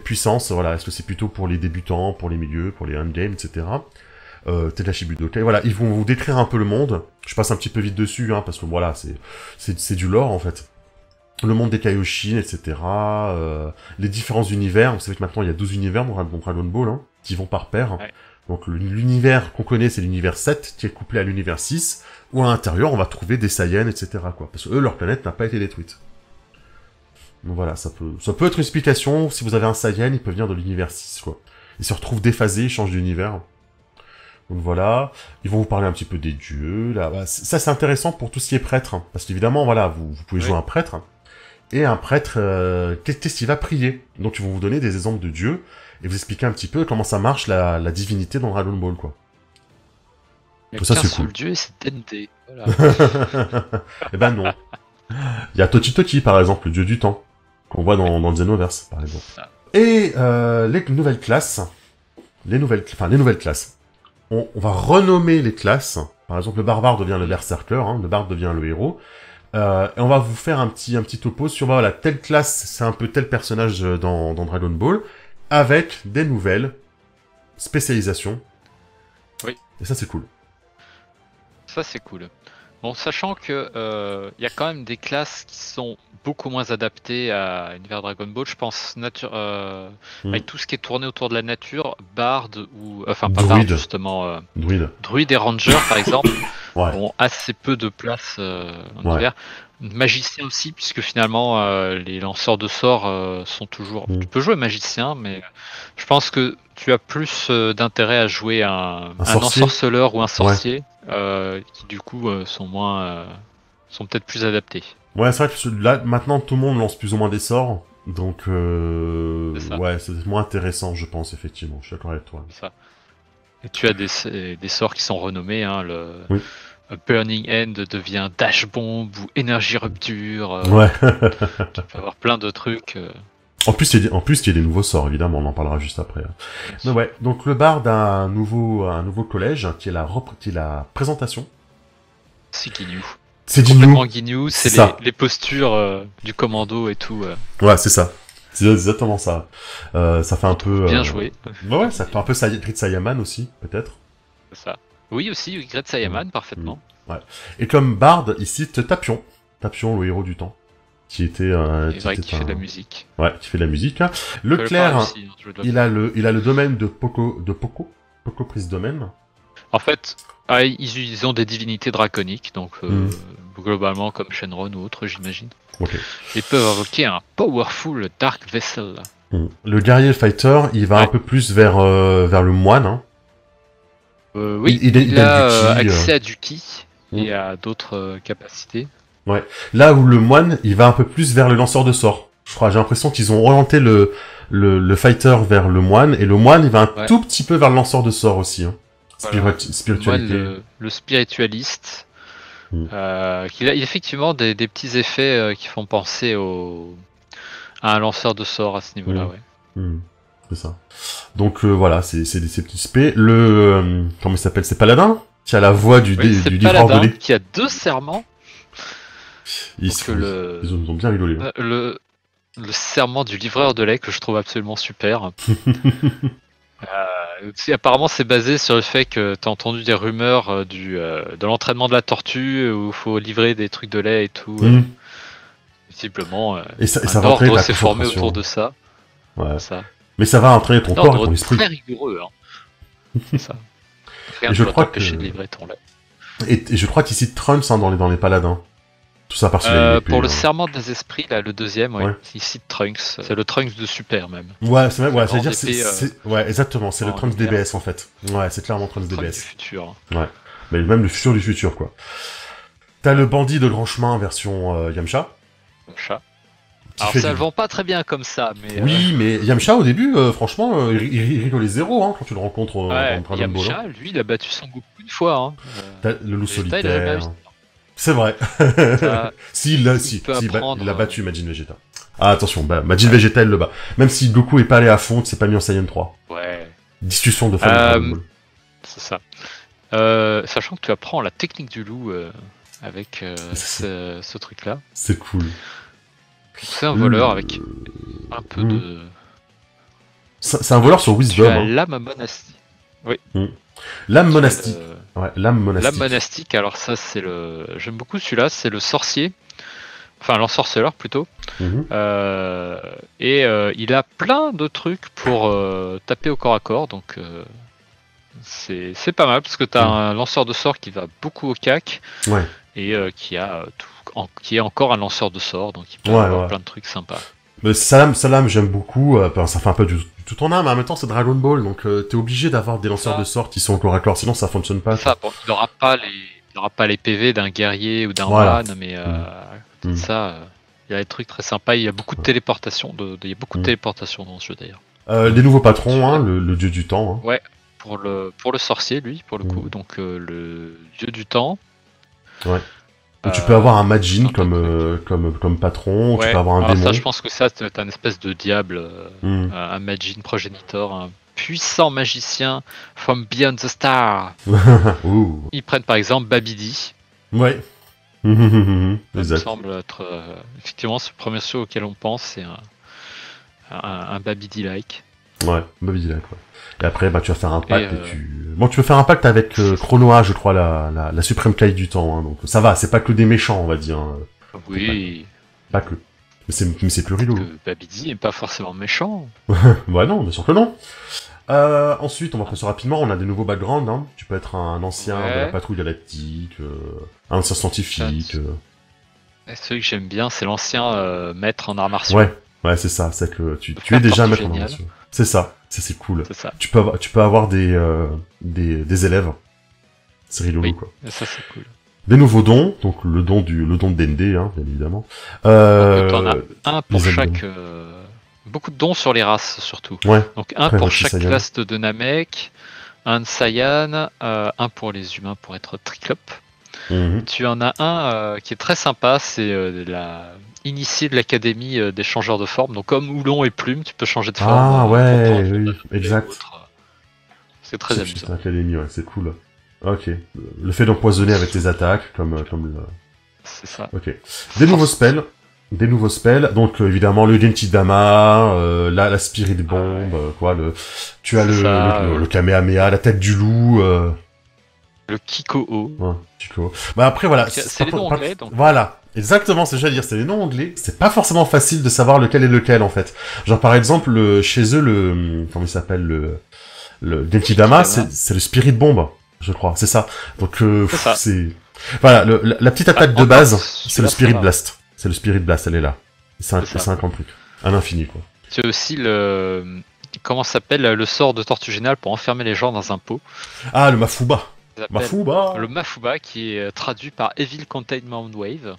puissance, voilà, est-ce que c'est plutôt pour les débutants, pour les milieux, pour les endgames, etc. Tadashi Budokai, voilà, ils vont vous décrire un peu le monde. Je passe un petit peu vite dessus, hein, parce que voilà, c'est du lore, en fait. Le monde des Kaioshin, etc. Les différents univers. Vous savez que maintenant, il y a 12 univers dans Dragon Ball, hein, qui vont par paire. Ouais. Donc l'univers qu'on connaît, c'est l'univers 7 qui est couplé à l'univers 6, où à l'intérieur, on va trouver des Saiyans, etc., quoi. Parce que eux, leur planète n'a pas été détruite. Donc voilà, ça peut être une explication. Si vous avez un Saiyan, il peut venir de l'univers 6, quoi. Il se retrouve déphasé, il change d'univers. Donc voilà, ils vont vous parler un petit peu des dieux, là. Bah, ça, c'est intéressant pour tout ce qui est prêtre, hein. Parce qu'évidemment, voilà, vous pouvez jouer un prêtre, et un prêtre, qu'est-ce qu'il va prier? Donc ils vont vous donner des exemples de dieux, et vous expliquer un petit peu comment ça marche la divinité dans Dragon Ball, quoi. Il y a Tout ça, qu'un c'est seul cool. dieu et c'est Dende. Voilà. Eh ben non. Il y a Tochi, par exemple, le dieu du temps, qu'on voit dans le Xenoverse, par exemple. Ah. Et les nouvelles classes, les nouvelles classes. On va renommer les classes. Par exemple, le barbare devient le berserker, hein, le barde devient le héros. Et on va vous faire un petit topo sur, voilà, telle classe, c'est un peu tel personnage dans Dragon Ball, avec des nouvelles spécialisations. Oui. Et ça, c'est cool. Ça, c'est cool. Bon, sachant que y a quand même des classes qui sont beaucoup moins adaptées à l'univers Dragon Ball, je pense avec tout ce qui est tourné autour de la nature, Bard ou enfin pas Bard Druide. justement, Druide. Druide et Ranger par exemple Ouais. ont assez peu de place en Ouais. hiver. Magicien aussi, puisque finalement les lanceurs de sorts sont toujours. Tu peux jouer magicien, mais je pense que tu as plus d'intérêt à jouer un ensorceleur ou un sorcier. Qui du coup sont peut-être plus adaptés. Ouais, c'est vrai que là, maintenant, tout le monde lance plus ou moins des sorts, donc ouais, c'est moins intéressant, je pense, effectivement, je suis d'accord avec toi. C'est ça. Et tu as des sorts qui sont renommés, hein, Oui. Burning End devient Dash Bomb ou Énergie Rupture. Ouais. Tu peux avoir plein de trucs. En plus, il y a des nouveaux sorts, évidemment, on en parlera juste après. Mais ouais, donc le Bard a un nouveau collège, qui est la présentation. C'est Ginyu. C'est complètement Ginyu, c'est ça. les postures du commando et tout. Ouais, c'est ça. C'est exactement ça. Ça fait un peu... Bien joué. Ouais, ça fait un peu Grid Saiyaman aussi, peut-être. C'est ça. Oui, aussi, Grid Saiyaman, parfaitement. Ouais. Et comme Bard, il cite Tapion. Tapion, le héros du temps. Qui était qui fait de la musique. Ouais, qui fait de la musique. Leclerc, aussi, il a le domaine de Poco Prise Domaine. En fait, ils ont des divinités draconiques, donc globalement comme Shenron ou autre, j'imagine. Okay. Ils peuvent invoquer un Powerful Dark Vessel. Le guerrier fighter, il va un peu plus vers le moine. Hein. Oui, il a accès à du ki et à d'autres capacités. Ouais. Là où le moine, il va un peu plus vers le lanceur de sorts. Je crois, j'ai l'impression qu'ils ont orienté le fighter vers le moine, et le moine, il va un tout petit peu vers le lanceur de sorts aussi. Hein. Voilà. Spiritualité. Le spiritualiste. Il a effectivement des petits effets qui font penser à un lanceur de sorts à ce niveau-là, ouais. C'est ça. Donc voilà, c'est ces petits spé. Comment il s'appelle? C'est Paladin qui a la voix du livreur de lait. Qui a 2 serments. Ils ont bien rigolé. Le serment du livreur de lait que je trouve absolument super. Apparemment, c'est basé sur le fait que tu as entendu des rumeurs de l'entraînement de la tortue où il faut livrer des trucs de lait et tout. Visiblement, un ordre s'est formé autour de ça. Ouais. Ça. Mais ça va entraîner ton corps et ton esprit. Très rigoureux. Hein. C'est ça. Rien et je crois que de livrer ton lait. Et je crois qu'il cite Trunks dans les paladins. Tout ça parce pour le serment des esprits, là, le deuxième, il cite Trunks. C'est le Trunks de Super, même. Ouais, c'est vrai, c'est-à-dire ouais, exactement, c'est le Trunks DBS, en fait. Ouais, c'est clairement Trunks DBS. Du futur. Ouais. Mais même le futur du futur, quoi. T'as le bandit de grand chemin version Yamcha. Yamcha. Alors ça le vend pas très bien comme ça, mais... Oui, mais Yamcha, au début, franchement, il rigolait zéro, hein, quand tu le rencontres dans Dragon Ball. Yamcha, lui, il a battu Son Goku une fois, hein. T'as le loup solitaire... C'est vrai. Il a battu Majin Vegeta. Ah, attention, Majin Vegeta, il le bat. Même si Goku est pas allé à fond, c'est pas mis en Saiyan 3. Ouais. Discussion de fan de Dragon Ball. C'est ça. Sachant que tu apprends la technique du loup avec ce truc-là. C'est cool. C'est un voleur avec un peu de... C'est un voleur sur Wisdom. Tu as l'âme monastique. Oui. L'âme monastique. Ouais, l'âme monastique. L'âme monastique, alors ça c'est le... J'aime beaucoup celui-là, c'est le sorcier. Enfin, l'ensorceleur plutôt. Et il a plein de trucs pour taper au corps à corps, donc C'est pas mal parce que t'as un lanceur de sorts qui va beaucoup au cac Ouais. et qui est encore un lanceur de sorts, donc il peut Ouais, avoir ouais. plein de trucs sympas. Mais Salam, j'aime beaucoup. Ça fait un peu du tout en un, mais en même temps, c'est Dragon Ball, donc t'es obligé d'avoir des lanceurs de sorts qui sont au corps à corps, sinon ça fonctionne pas. Ça, bon, il aura pas les PV d'un guerrier ou d'un Voilà. moine, mais à côté de ça, il y a des trucs très sympas. Il y a beaucoup de téléportation, il y a beaucoup de téléportation dans ce jeu d'ailleurs. Les nouveaux patrons, hein, le dieu du temps. Hein. Ouais, pour le sorcier, lui, pour le coup. Donc le dieu du temps. Ouais. Donc, tu peux avoir un Majin plein de comme patron, Ouais. tu peux avoir un Alors démon. ça, je pense que ça, c'est un espèce de diable, un Majin Progenitor, un puissant magicien from beyond the star. Ouh. Ils prennent par exemple Babidi. Ouais. Ça me Exact. semble être effectivement ce premier show auquel on pense, c'est un Babidi-like. Ouais, Bobby Dylan, quoi. Et après, bah, tu vas faire un pacte Et, et tu... Bon, tu peux faire un pacte avec Chronoa, je crois, la suprême caille du temps, hein, donc ça va, c'est pas que des méchants, on va dire. Oui, Pas que. Mais c'est plus rigolo. que Babidi est pas forcément méchant. Bah non, bien sûr que non. Ensuite, on va passer rapidement, on a des nouveaux backgrounds, hein. Tu peux être un ancien de la patrouille galactique, un ancien scientifique. Et celui que j'aime bien, c'est l'ancien maître en arts martiaux. Ouais, c'est ça, c'est que tu es déjà maître en arts martiaux. C'est ça, c'est cool. C'est ça. Tu peux avoir des élèves. C'est rigolo, quoi. Et ça, c'est cool. Des nouveaux dons, donc le don de Dende, hein, bien évidemment. Donc, t'en as un pour chaque... beaucoup de dons sur les races, surtout. Ouais. Donc un pour chaque classe de Namek, un de Saiyan, un pour les humains pour être Triclope. Tu en as un qui est très sympa, c'est initié de l'académie des changeurs de forme. Donc comme Oulon et Plume, tu peux changer de forme. Ah ouais, oui, exact. C'est très amusant. L'académie, ouais, c'est cool. Ok. Le fait d'empoisonner avec tes attaques, comme C'est ça. Ok. Des nouveaux spells. Donc évidemment le Gentidama, la Spirit Bomb, quoi. Tu as le Kamehameha, la tête du loup. Le Kiko-O. Ouais, Kiko. Bah après voilà. C'est les noms anglais. Donc... Voilà. Exactement, c'est ce que j'allais dire, c'est les noms anglais. C'est pas forcément facile de savoir lequel est lequel en fait. Genre par exemple, chez eux, comment il s'appelle le Gentidama, c'est le Spirit Bomb, je crois. C'est ça. Donc c'est voilà, la petite attaque de base, c'est le Spirit Blast. C'est le Spirit Blast, elle est là. C'est un grand truc. À l'infini, quoi. Tu as aussi comment s'appelle le sort de Tortue Géniale pour enfermer les gens dans un pot. Ah, le Mafuba. Le Mafuba qui est traduit par Evil Containment Wave.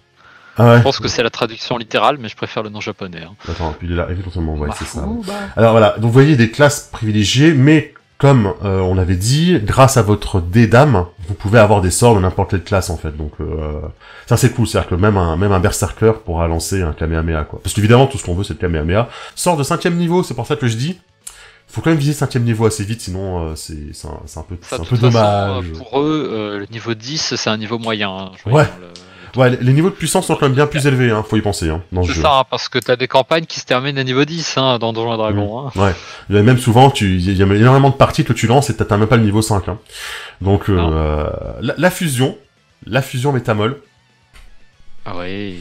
Ah ouais. Je pense que c'est la traduction littérale, mais je préfère le nom japonais. Hein. Attends, puis il est là, Evil Containment Wave, c'est ça. Alors voilà, donc vous voyez des classes privilégiées, mais comme on l'avait dit, grâce à votre dé d'âme, vous pouvez avoir des sorts de n'importe quelle classe en fait. Donc ça c'est cool, c'est-à-dire que même un berserker pourra lancer un Kamehameha, quoi. Parce qu'évidemment tout ce qu'on veut c'est le Kamehameha. Sort de 5ème niveau, c'est pour ça que je dis. Faut quand même viser 5ème niveau assez vite, sinon c'est un peu dommage. Pour eux, le niveau 10 c'est un niveau moyen. Hein, ouais. Ouais, les niveaux de puissance sont quand même bien plus élevés, hein, faut y penser, hein, dans ce jeu. C'est ça, hein, parce que t'as des campagnes qui se terminent à niveau 10, hein, dans Donjons et Dragons. Hein. Ouais. Il y a même souvent, il y a énormément de parties que tu lances et t'atteins même pas le niveau 5, hein. Donc, la fusion métamol. Ah ouais.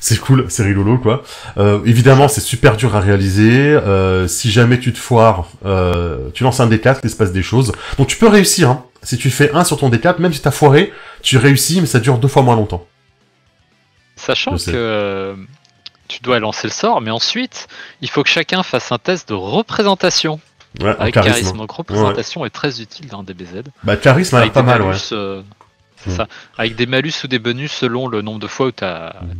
C'est cool, c'est rigolo, quoi. Évidemment, c'est super dur à réaliser. Si jamais tu te foires, tu lances un D4, il se passe des choses. Donc tu peux réussir, hein. Si tu fais 1 sur ton D4, même si t'as foiré, tu réussis, mais ça dure 2 fois moins longtemps. Sachant que tu dois lancer le sort, mais ensuite, il faut que chacun fasse un test de représentation. Ouais, avec charisme. Donc représentation est très utile dans DBZ. Bah charisme a l'air pas mal, ouais. C'est ça. Avec des malus ou des bonus selon le nombre de fois où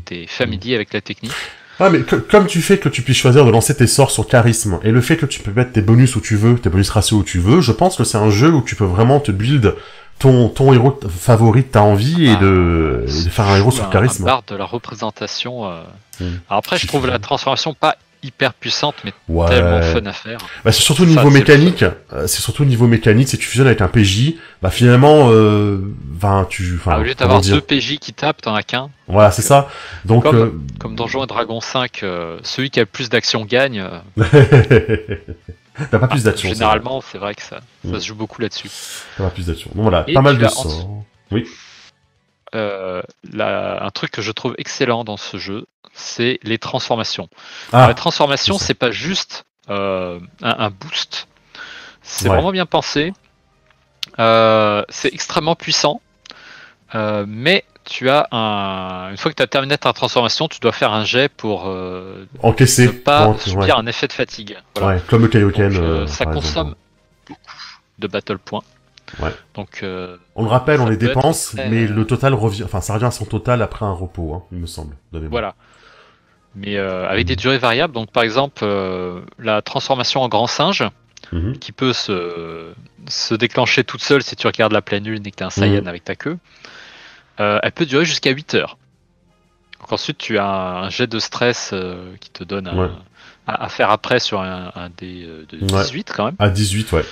t'es familier avec la technique. Ah mais comme tu fais que tu puisses choisir de lancer tes sorts sur charisme, et le fait que tu peux mettre tes bonus où tu veux, tes bonus ratios où tu veux, je pense que c'est un jeu où tu peux vraiment te build ton héros favori que t'as envie et de faire un héros sur charisme. Barre de la représentation. Alors après, je trouve la transformation pas hyper puissante, mais tellement fun à faire. Bah, c'est surtout niveau mécanique. C'est surtout niveau mécanique. Si tu fusionnes avec un PJ, bah finalement, au lieu d'avoir 2 PJ qui tapent, t'en as qu'un. Voilà, c'est ça. Donc comme Donjons et Dragons 5, celui qui a le plus d'actions gagne. T'as pas plus d'action. Généralement, c'est vrai que ça se joue beaucoup là-dessus. T'as pas plus d'action. Donc voilà, pas mal de sorts. Oui. Un truc que je trouve excellent dans ce jeu, c'est les transformations. Alors, les transformations, c'est pas juste un boost. C'est vraiment bien pensé. C'est extrêmement puissant, mais tu as une fois que tu as terminé ta transformation, tu dois faire un jet pour encaisser, ne pas subir un effet de fatigue. Voilà. Ouais, comme le Kaioken. Donc, ça consomme beaucoup de battle points. Ouais. Donc, on le rappelle, on les dépense, mais le total revient, enfin ça revient à son total après un repos, hein, il me semble. Voilà. Mais avec des durées variables, donc par exemple la transformation en grand singe, qui peut se déclencher toute seule si tu regardes la pleine lune et que tu as un Saiyan avec ta queue, elle peut durer jusqu'à 8 heures. Donc ensuite tu as un jet de stress qui te donne à faire après sur un dé de 18 quand même. À 18, ouais.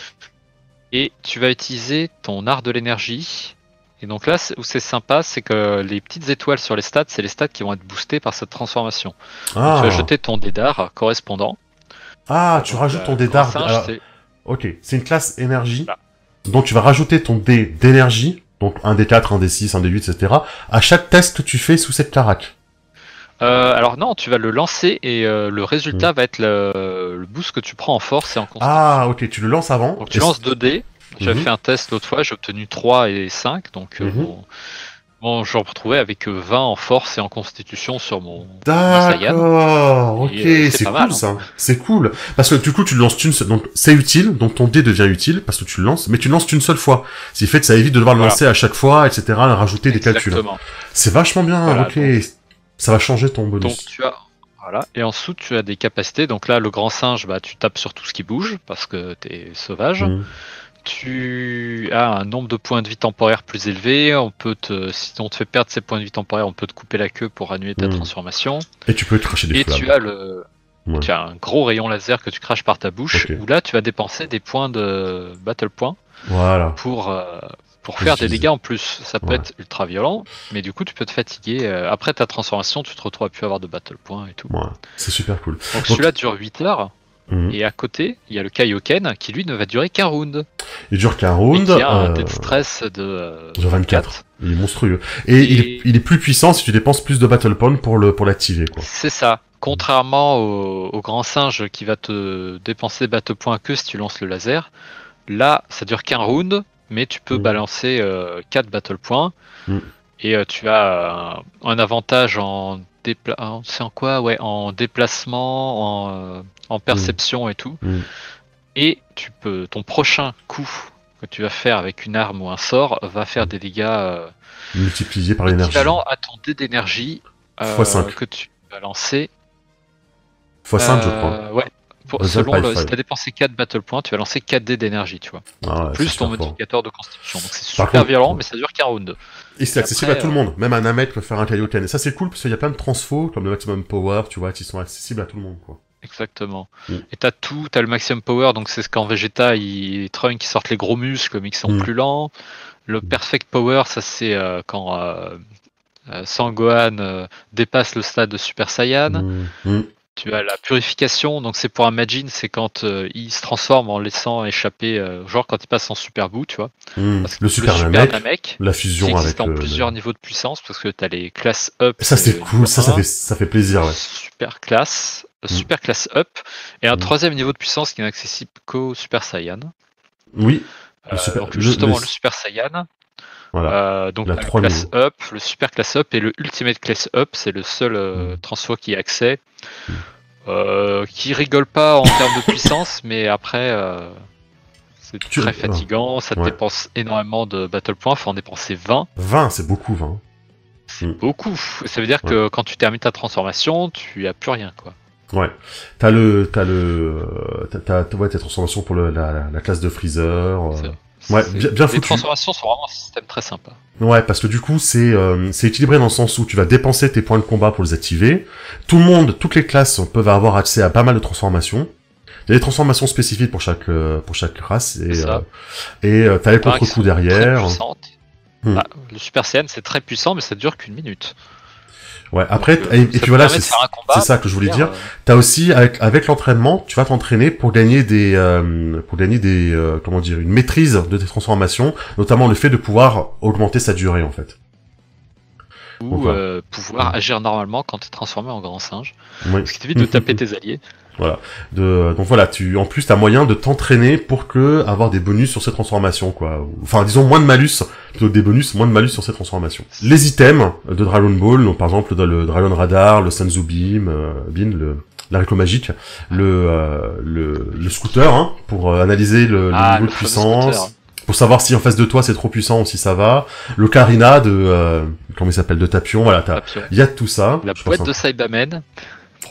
Et tu vas utiliser ton art de l'énergie. Et donc là, où c'est sympa, c'est que les petites étoiles sur les stats, c'est les stats qui vont être boostés par cette transformation. Donc, tu vas jeter ton dé d'art correspondant. Ah, tu rajoutes ton dé d'art. Ok, c'est une classe énergie. Voilà. Donc tu vas rajouter ton dé d'énergie, donc un D4, un D6, un D8, etc. à chaque test que tu fais sous cette claraque. Alors non, tu vas le lancer et le résultat va être le boost que tu prends en force et en constitution. Ah, ok, tu le lances avant. Donc tu lances 2 dés. J'avais fait un test l'autre fois, j'ai obtenu 3 et 5, donc bon, je me retrouvais avec 20 en force et en constitution sur mon Saiyan. D'accord, ok, c'est cool mal, ça, hein. C'est cool. Parce que du coup, tu le lances une seule, donc c'est utile, donc ton dé devient utile parce que tu le lances, mais tu le lances qu'une seule fois. Ce qui fait que ça évite de devoir le lancer à chaque fois, etc., rajouter des calculs. C'est vachement bien, ok. Donc, ça va changer ton bonus. Donc tu as... Voilà. Et ensuite, tu as des capacités. Donc là, le grand singe, tu tapes sur tout ce qui bouge parce que t'es sauvage. Tu as un nombre de points de vie temporaires plus élevé. Si on te fait perdre ces points de vie temporaires, on peut te couper la queue pour annuler ta transformation. Et tu peux te cracher des flammes. Et tu as un gros rayon laser que tu craches par ta bouche. Où là, tu vas dépenser des points de battle points. Voilà. Pour faire des dégâts en plus. Ça peut être ultra violent, mais du coup tu peux te fatiguer. Après ta transformation, tu te retrouves à plus avoir de battle points et tout. Ouais, c'est super cool. Donc celui-là dure 8 heures, et à côté, il y a le Kaioken qui lui ne va durer qu'un round. Il dure qu'un round. Et qui a un dé de stress de 24. Il est monstrueux. Et il est plus puissant si tu dépenses plus de battle points pour l'activer, quoi. C'est ça. Contrairement au grand singe qui va te dépenser battle points que si tu lances le laser, là ça dure qu'un round. Mais tu peux balancer 4 battle points et tu as un avantage en déplacement, en perception et tout. Et ton prochain coup que tu vas faire avec une arme ou un sort va faire des dégâts multipliés par l'énergie. Équivalent à ton dé d'énergie x5 que tu vas lancer. x5 je crois. Ouais. Si tu as dépensé 4 battle points, tu vas lancer 4 dés d'énergie, tu vois. Plus ton modificateur de constitution. Donc c'est super violent, mais ça dure qu'un round. Et c'est accessible à tout le monde. Même un Namek peut faire un Kaioken. Et ça c'est cool parce qu'il y a plein de transfos, comme le Maximum Power, tu vois, qui sont accessibles à tout le monde, quoi. Exactement. Et t'as le Maximum Power, donc c'est ce qu'en Vegeta, Trunks qui sortent les gros muscles, mais qui sont plus lents. Le Perfect Power, ça c'est quand Sangohan dépasse le stade de Super Saiyan. Tu as la purification, donc c'est pour un Majin, c'est quand il se transforme en laissant échapper, genre quand il passe en Super Buu, tu vois. Le Super Namek, la fusion avec en plusieurs niveaux de puissance, parce que tu as les classes up. Ça c'est cool, ça fait plaisir, ouais. Super classe, super classe up, et un troisième niveau de puissance qui n'est accessible qu'au Super Saiyan. Oui. Le Super Saiyan. Voilà. Donc la classe up, le super class up et le ultimate class up, c'est le seul transfo qui a accès. Qui rigole pas en termes de puissance, mais après c'est très fatigant, ça te dépense énormément de battle points, faut en dépenser 20. 20, c'est beaucoup, 20. C'est beaucoup. Ça veut dire que quand tu termines ta transformation, tu as plus rien, quoi. Ouais. T'as tes transformations pour la classe de Freezer. Ouais, bien foutu. Les transformations sont vraiment un système très sympa. Ouais, parce que du coup, c'est équilibré dans le sens où tu vas dépenser tes points de combat pour les activer. Toutes les classes peuvent avoir accès à pas mal de transformations. Il y a des transformations spécifiques pour chaque race et t'as les contre-coups derrière. Le Super Saiyan c'est très puissant, mais ça dure qu'une minute. Ouais, après, et puis voilà, c'est ça que je voulais dire. T'as aussi, avec l'entraînement, tu vas t'entraîner pour gagner une maîtrise de tes transformations, notamment le fait de pouvoir augmenter sa durée, en fait. ou pouvoir agir normalement quand tu es transformé en grand singe. Oui. Ce qui t'évite de taper tes alliés. Voilà. Donc voilà, en plus t'as moyen de t'entraîner pour avoir des bonus sur ces transformations, quoi. Enfin, disons moins de malus, plutôt que des bonus, moins de malus sur ces transformations. Les items de Dragon Ball, donc par exemple dans le Dragon Radar, le Senzu Beam, l'haricot magique, le scooter, hein, pour analyser le niveau de puissance, pour savoir si en face de toi c'est trop puissant ou si ça va. Le Karina comment il s'appelle, de Tapion, voilà, il y a tout ça. La boîte de Saibamen.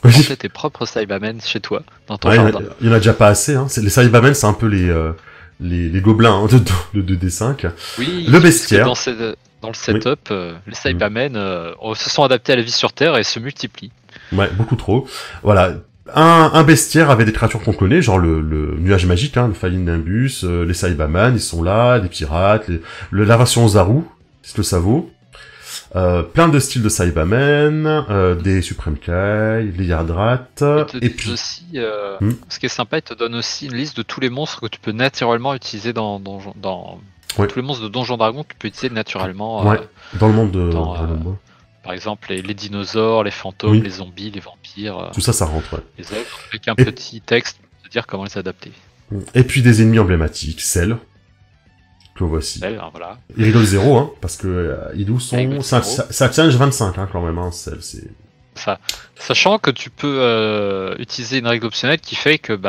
Pour planter tes propres Saibamen chez toi, dans ton jardin. Il y en a déjà pas assez, hein. Les Saibamen, c'est un peu les gobelins, hein, de D5. Oui, le bestiaire. Dans le setup, les Saibamen se sont adaptés à la vie sur Terre et se multiplient. Ouais, beaucoup trop. Voilà. Un bestiaire avec des créatures qu'on connaît, genre le nuage magique, hein, le Fallen Nimbus, les Saibaman, ils sont là, les pirates, la version Zaru, c'est ce que ça vaut. Plein de styles de Saibamen, des Supreme Kai, les Yardrat, et puis aussi, ce qui est sympa, il te donne aussi une liste de tous les monstres que tu peux naturellement utiliser dans tous les monstres de Donjon Dragon que tu peux utiliser naturellement. Dans le monde de Dragon Ball. Par exemple, les dinosaures, les fantômes, les zombies, les vampires. Tout ça, ça rentre, ouais. Les œuvres, avec un petit texte pour te dire comment les adapter. Et puis des ennemis emblématiques, Cell. Que voici. Cell, hein, voilà. Il rigole 0, hein, parce que Idou sont... Ça challenge 25, hein, quand même, hein, Cell, c'est... Sachant que tu peux utiliser une règle optionnelle qui fait que,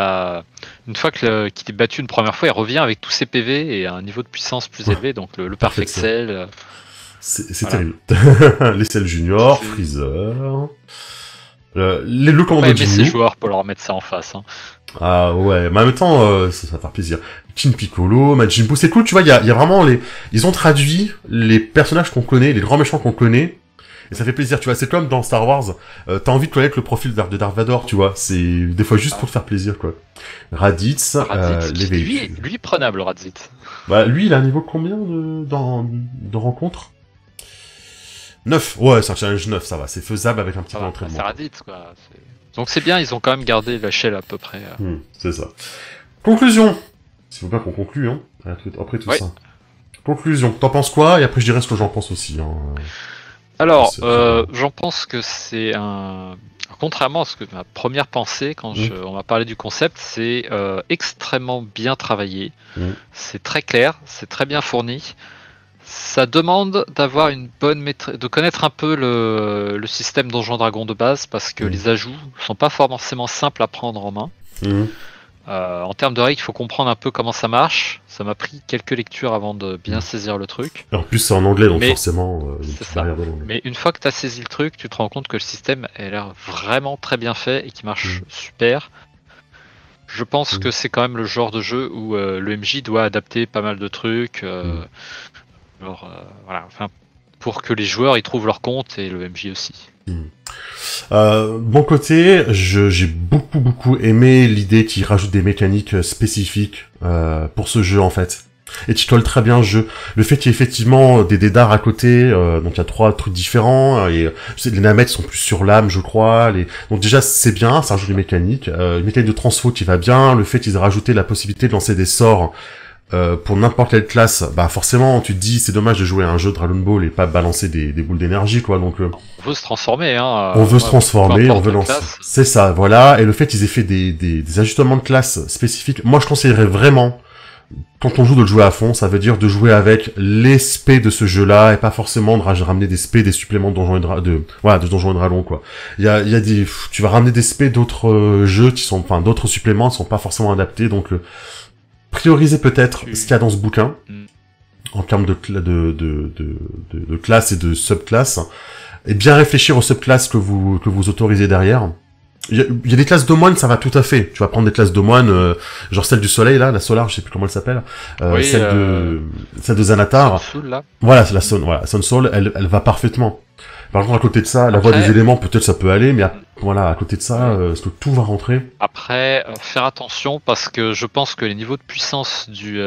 une fois qu'il est battu une première fois, il revient avec tous ses PV et un niveau de puissance plus élevé, donc le Perfect Cell... C'est terrible. Les Cell Junior, Freezer... le commando Jinmu. Ces joueurs pour leur mettre ça en face. Hein. Ah ouais, mais en même temps, ça va faire plaisir. Chin Piccolo, Majin Buu, c'est cool, tu vois, il y a vraiment ils ont traduit les personnages qu'on connaît, les grands méchants qu'on connaît, et ça fait plaisir, tu vois, c'est comme dans Star Wars, t'as envie de connaître le profil de Darth Vador, tu vois, c'est des fois juste pour te faire plaisir, quoi. Raditz, les véhicules. Lui prenable, Raditz. Bah, lui, il a un niveau combien de rencontres 9, ouais, c'est un challenge 9, ça va, c'est faisable avec un petit peu d'entraînement. C'est Raditz, quoi. Donc c'est bien, ils ont quand même gardé l'échelle à peu près. C'est ça. Conclusion. Il faut bien qu'on conclue, hein, après tout ça. Conclusion. T'en penses quoi? Et après je dirai ce que j'en pense aussi. Hein. Alors, j'en pense que c'est un... Contrairement à ce que ma première pensée, quand on m'a parlé du concept, c'est extrêmement bien travaillé. C'est très clair, c'est très bien fourni. Ça demande d'avoir une bonne maîtrise, de connaître un peu le système Donjon Dragon de base, parce que les ajouts sont pas forcément simples à prendre en main. En termes de règles, il faut comprendre un peu comment ça marche. Ça m'a pris quelques lectures avant de bien saisir le truc. En plus, c'est en anglais, donc forcément... c'est ça. Mais une fois que tu as saisi le truc, tu te rends compte que le système a l'air vraiment très bien fait et qui marche super. Je pense que c'est quand même le genre de jeu où le MJ doit adapter pas mal de trucs. Voilà, enfin, pour que les joueurs y trouvent leur compte et le MJ aussi. Bon côté, j'ai beaucoup aimé l'idée qu'il rajoute des mécaniques spécifiques pour ce jeu en fait. Et tu colles très bien le jeu. Le fait qu'il y ait effectivement des dards à côté, donc il y a 3 trucs différents, et je sais, les namettes sont plus sur l'âme, je crois. Donc déjà c'est bien, ça rajoute des mécaniques. Une mécanique de transfo qui va bien, le fait qu'ils aient rajouté la possibilité de lancer des sorts pour n'importe quelle classe, forcément tu te dis c'est dommage de jouer à un jeu de Dragon Ball et pas balancer des boules d'énergie, quoi. Donc on veut se transformer, hein. On veut se transformer, on veut lancer. C'est ça, voilà. Et le fait qu'ils aient fait des ajustements de classe spécifiques, moi je conseillerais vraiment, quand on joue, de le jouer à fond. Ça veut dire de jouer avec les spés de ce jeu-là et pas forcément de ramener des spés, des suppléments de Donjons de Donjons et Dragons, quoi. Tu vas ramener des spés d'autres jeux d'autres suppléments qui sont pas forcément adaptés, donc prioriser peut-être ce qu'il y a dans ce bouquin en termes de classes et de subclasses, et bien réfléchir aux subclasses que vous autorisez derrière. Il y a des classes de moines, ça va tout à fait. Tu vas prendre des classes de moines, genre celle du soleil là, la Solar, je sais plus comment elle s'appelle, celle de Xanatar. Soul, là. Voilà, c'est la Sun Soul, elle va parfaitement. Par contre, à côté de ça, la voie des éléments, peut-être ça peut aller, mais à côté de ça, est-ce que tout va rentrer? Après, faire attention, parce que je pense que les niveaux de puissance du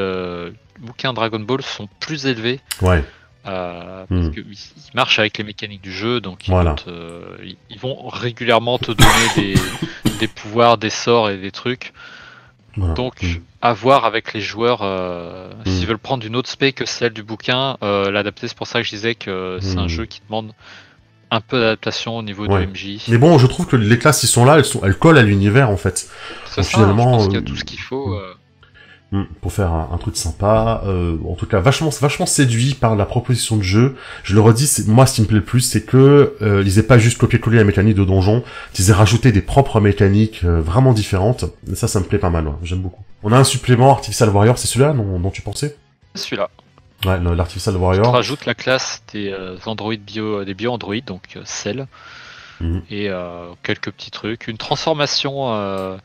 bouquin Dragon Ball sont plus élevés. Ouais. Parce qu'ils marchent avec les mécaniques du jeu, donc ils vont régulièrement te donner des pouvoirs, des sorts et des trucs. Voilà. Donc, à voir avec les joueurs, s'ils veulent prendre une autre spé que celle du bouquin, l'adapter. C'est pour ça que je disais que c'est un jeu qui demande un peu d'adaptation au niveau du MJ. Mais bon, je trouve que les classes, ils sont là, elles collent à l'univers, en fait. C'est ça, finalement, je pense qu'il y a tout ce qu'il faut. Pour faire un truc sympa, en tout cas vachement séduit par la proposition de jeu. Je le redis, moi ce qui me plaît le plus, c'est que ils aient pas juste copié-collé la mécanique de donjon, ils aient rajouté des propres mécaniques vraiment différentes. Et ça me plaît pas mal, j'aime beaucoup. On a un supplément Artificial Warrior, c'est celui-là dont tu pensais? Celui-là. Ouais, l'Artificial Warrior. On rajoute la classe des des bio-androïdes, donc Cell, et quelques petits trucs, une transformation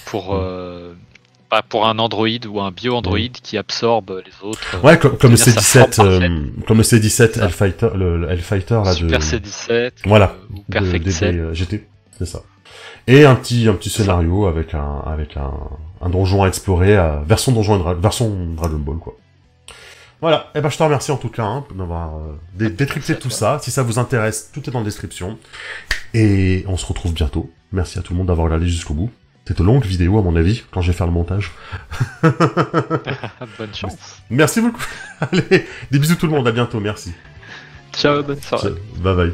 pour un androïde ou un bio-androïde qui absorbe les autres. Ouais, comme le C17, comme le C17 Hellfighter, le Hellfighter là Super C17. Voilà. Ou Perfect Cell. GT, c'est ça. Et un petit scénario avec un donjon à explorer, version Dragon Ball, quoi. Voilà. Et ben, je te remercie en tout cas, d'avoir décrypté tout ça. Si ça vous intéresse, tout est dans la description. Et on se retrouve bientôt. Merci à tout le monde d'avoir regardé jusqu'au bout. C'est une longue vidéo, à mon avis, quand je vais faire le montage. Bonne chance. Merci beaucoup. Allez, des bisous tout le monde, à bientôt, merci. Ciao, bonne soirée. Bye bye.